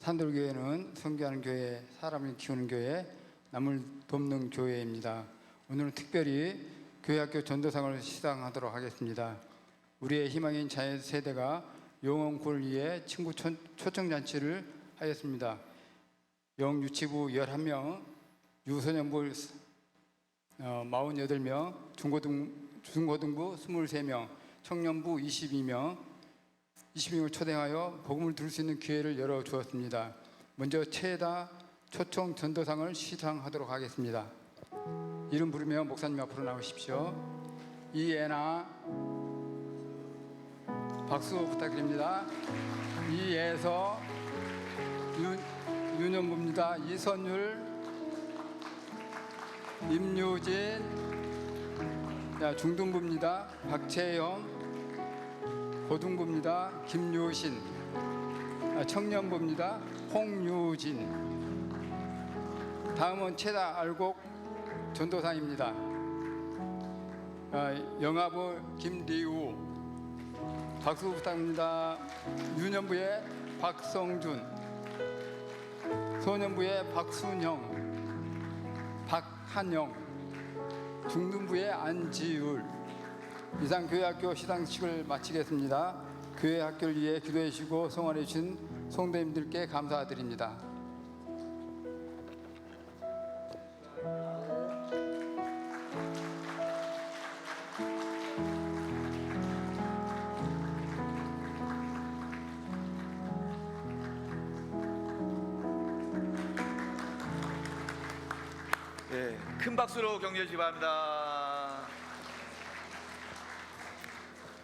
산돌교회는 선교하는 교회, 사람을 키우는 교회, 남을 돕는 교회입니다. 오늘은 특별히 교회학교 전도상을 시상하도록 하겠습니다. 우리의 희망인 자녀 세대가 영혼 구원을 위해 친구 초청잔치를 하였습니다. 영유치부 11명, 유소년부 48명, 중고등부 23명, 청년부 22명을 초대하여 복음을 들을 수 있는 기회를 열어주었습니다. 먼저 최다 초청 전도상을 시상하도록 하겠습니다. 이름 부르며 목사님 앞으로 나오십시오. 이애나, 박수 부탁드립니다. 이예서, 윤현부입니다. 이선율, 임유진, 중등부입니다. 박채영, 고등부입니다. 김유신, 청년부입니다. 홍유진. 다음은 최다 알곡 전도상입니다. 영아부 김리우, 박수 부탁드립니다. 유년부의 박성준, 소년부의 박순형, 박한영, 중등부의 안지율. 이상 교회학교 시상식을 마치겠습니다. 교회학교를 위해 기도해 주시고 성원해 주신 성도님들께 감사드립니다. 큰 박수로 격려해 주시기 바랍니다.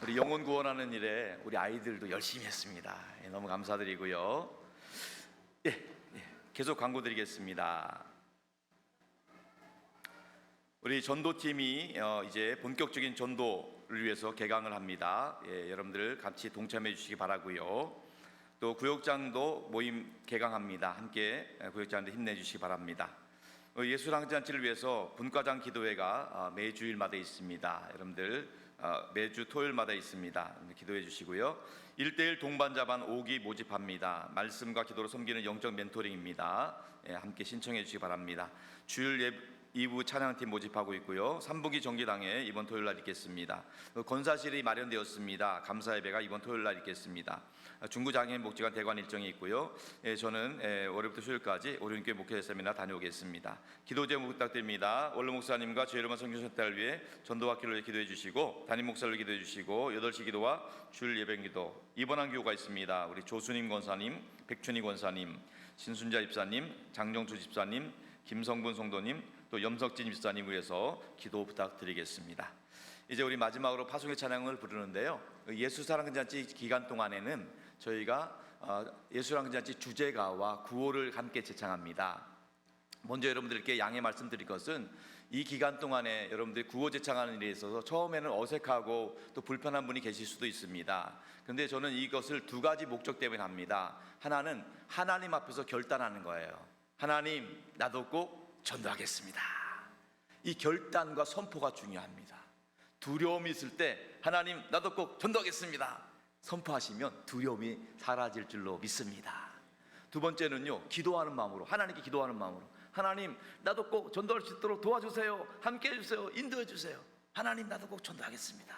우리 영혼 구원하는 일에 우리 아이들도 열심히 했습니다. 너무 감사드리고요. 계속 광고 드리겠습니다. 우리 전도팀이 이제 본격적인 전도를 위해서 개강을 합니다. 여러분들 같이 동참해 주시기 바라고요. 또 구역장도 모임 개강합니다. 함께 구역장들 힘내 주시기 바랍니다. 예수랑잔치를 위해서 분과장 기도회가 매주일마다 있습니다. 여러분들 매주 토요일마다 있습니다. 기도해 주시고요. 1:1 동반자반 5기 모집합니다. 말씀과 기도로 섬기는 영적 멘토링입니다. 함께 신청해 주시기 바랍니다. 주일 2부 찬양팀 모집하고 있고요. 3부기 정기당회 이번 토요일날 있겠습니다. 권사실이 마련되었습니다. 감사예배가 이번 토요일날 있겠습니다. 중구장애인 목지관 대관 일정이 있고요. 저는 월요일부터 수요일까지 오륜교회 목회 세미나 다녀오겠습니다. 기도 제목 부탁드립니다. 원로 목사님과 주일로만 성교센터를 위해 전도학교를 위해 기도해 주시고, 담임 목사를 기도해 주시고, 8시 기도와 주일 예배 기도, 입원한 교우가 있습니다. 우리 조수님 권사님, 백춘희 권사님, 신순자 집사님, 장정주 집사님, 김성분 성도님, 또 염석진 집사님을 위해서 기도 부탁드리겠습니다. 이제 우리 마지막으로 파송의 찬양을 부르는데요. 예수사랑잔치 기간 동안에는 저희가 예수사랑잔치 주제가와 구호를 함께 제창합니다. 먼저 여러분들께 양해 말씀드릴 것은 이 기간 동안에 여러분들이 구호제창하는 일에 있어서 처음에는 어색하고 또 불편한 분이 계실 수도 있습니다. 그런데 저는 이것을 두 가지 목적 때문에 합니다. 하나는 하나님 앞에서 결단하는 거예요. 하나님, 나도 꼭 전도하겠습니다. 이 결단과 선포가 중요합니다. 두려움이 있을 때 하나님, 나도 꼭 전도하겠습니다 선포하시면 두려움이 사라질 줄로 믿습니다. 두 번째는요, 기도하는 마음으로, 하나님께 기도하는 마음으로, 하나님, 나도 꼭 전도할 수 있도록 도와주세요, 함께 해주세요, 인도해 주세요. 하나님, 나도 꼭 전도하겠습니다.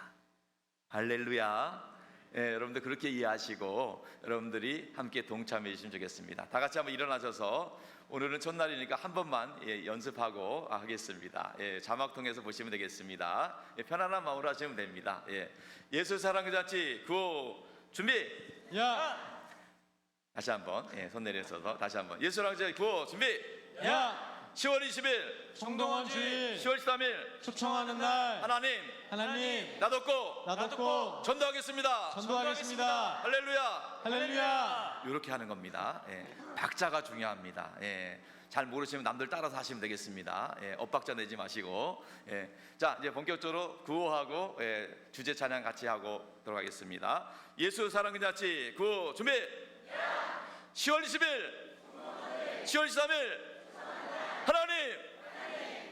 할렐루야. 여러분들 그렇게 이해하시고 여러분들이 함께 동참해 주시면 좋겠습니다. 다 같이 한번 일어나셔서 오늘은 첫날이니까 한 번만 연습하고 하겠습니다. 자막 통해서 보시면 되겠습니다. 편안한 마음으로 하시면 됩니다. 예수 사랑의 잔치 구호 준비. 야! 다시 한번 손 내려서 다시 한번 예수 사랑의 잔치 구호 준비. 야! 10월 20일 성동원 주일 10월 13일 초청하는 날 하나님 나도 꼭 전도하겠습니다. 전도하겠습니다. 할렐루야. 할렐루야. 이렇게 하는 겁니다. 박자가 중요합니다. 잘 모르시면 남들 따라서 하시면 되겠습니다. 엇박자 내지 마시고. 자, 이제 본격적으로 구호하고 주제 찬양 같이 하고 들어가겠습니다. 예수 사랑의 잔치 구호 준비. 10월 20일 10월 13일 하나님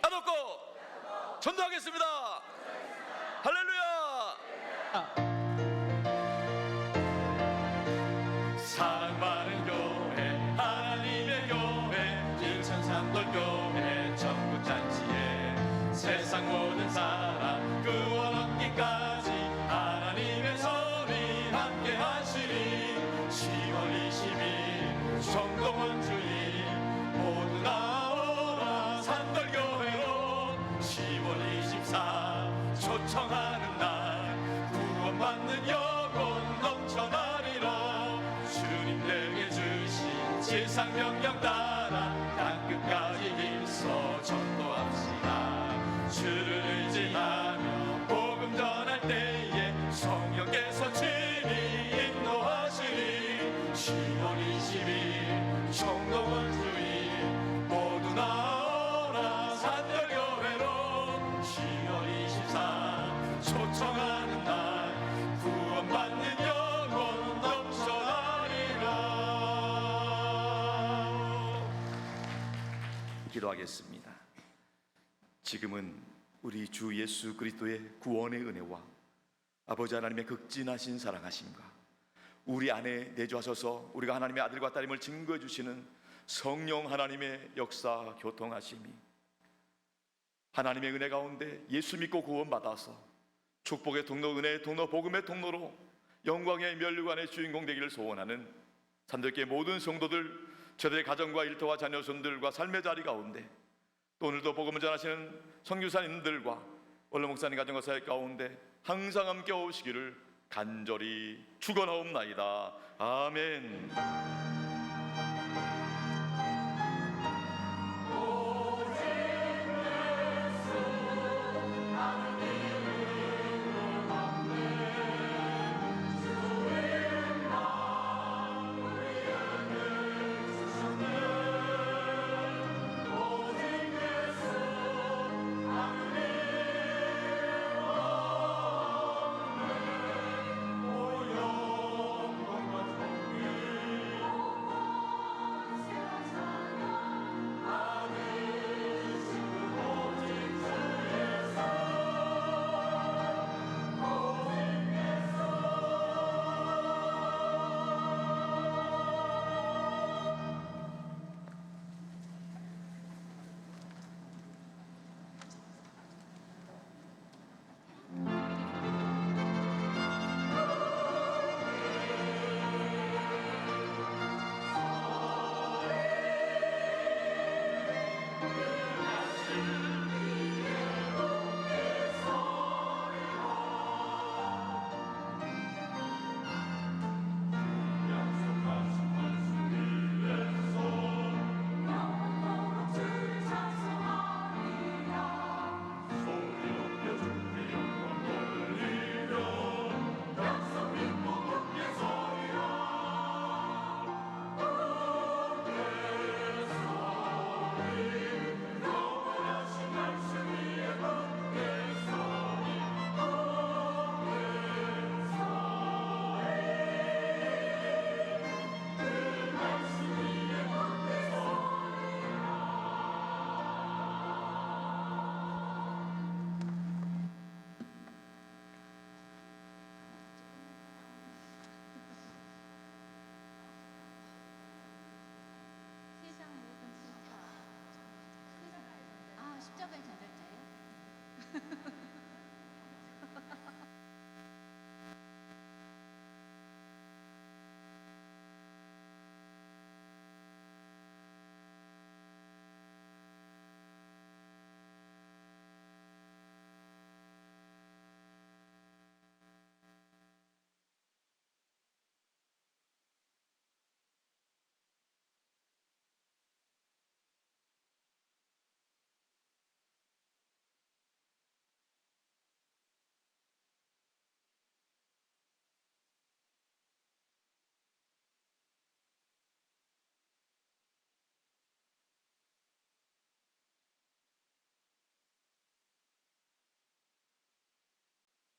나도 꼭 전도하겠습니다. 할렐루야. 사랑 많은 교회 하나님의 교회 인천산돌교회 전국잔치에 세상 모든 사람 구원 얻기까지 하나님의 손이 함께 하시리. 10월 20일 성동원 주일 모두 나오라 산돌교회로. 10월 24 초청하는 날 구원받는 영혼 넘쳐나리라. 주님 내게 주신 지상명령 따라 땅끝까지 힘써 전도합시다. 주를 의지하며 복음 전할 때에 성령께서 친히 인도하시리. 10월 20일 성동원 주일 모두 나오라 산돌교회로. 10월 24 초청하는 날 구원받는 영혼 넘쳐나리라. 기도하겠습니다. 지금은 우리 주 예수 그리스도의 구원의 은혜와 아버지 하나님의 극진하신 사랑하심과 우리 안에 내주하셔서 우리가 하나님의 아들과 딸임을 증거해 주시는 성령 하나님의 역사 교통하심이 하나님의 은혜 가운데 예수 믿고 구원받아서 축복의 통로, 은혜의 통로, 복음의 통로로 영광의 면류관의 주인공 되기를 소원하는 산들교회 모든 성도들, 저들의 가정과 일터와 자녀손들과 삶의 자리 가운데 또 오늘도 복음을 전하시는 선교사님들과 원로 목사님 가정과 사역 가운데 항상 함께 오시기를 간절히 축원하옵나이다. 아멘.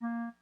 주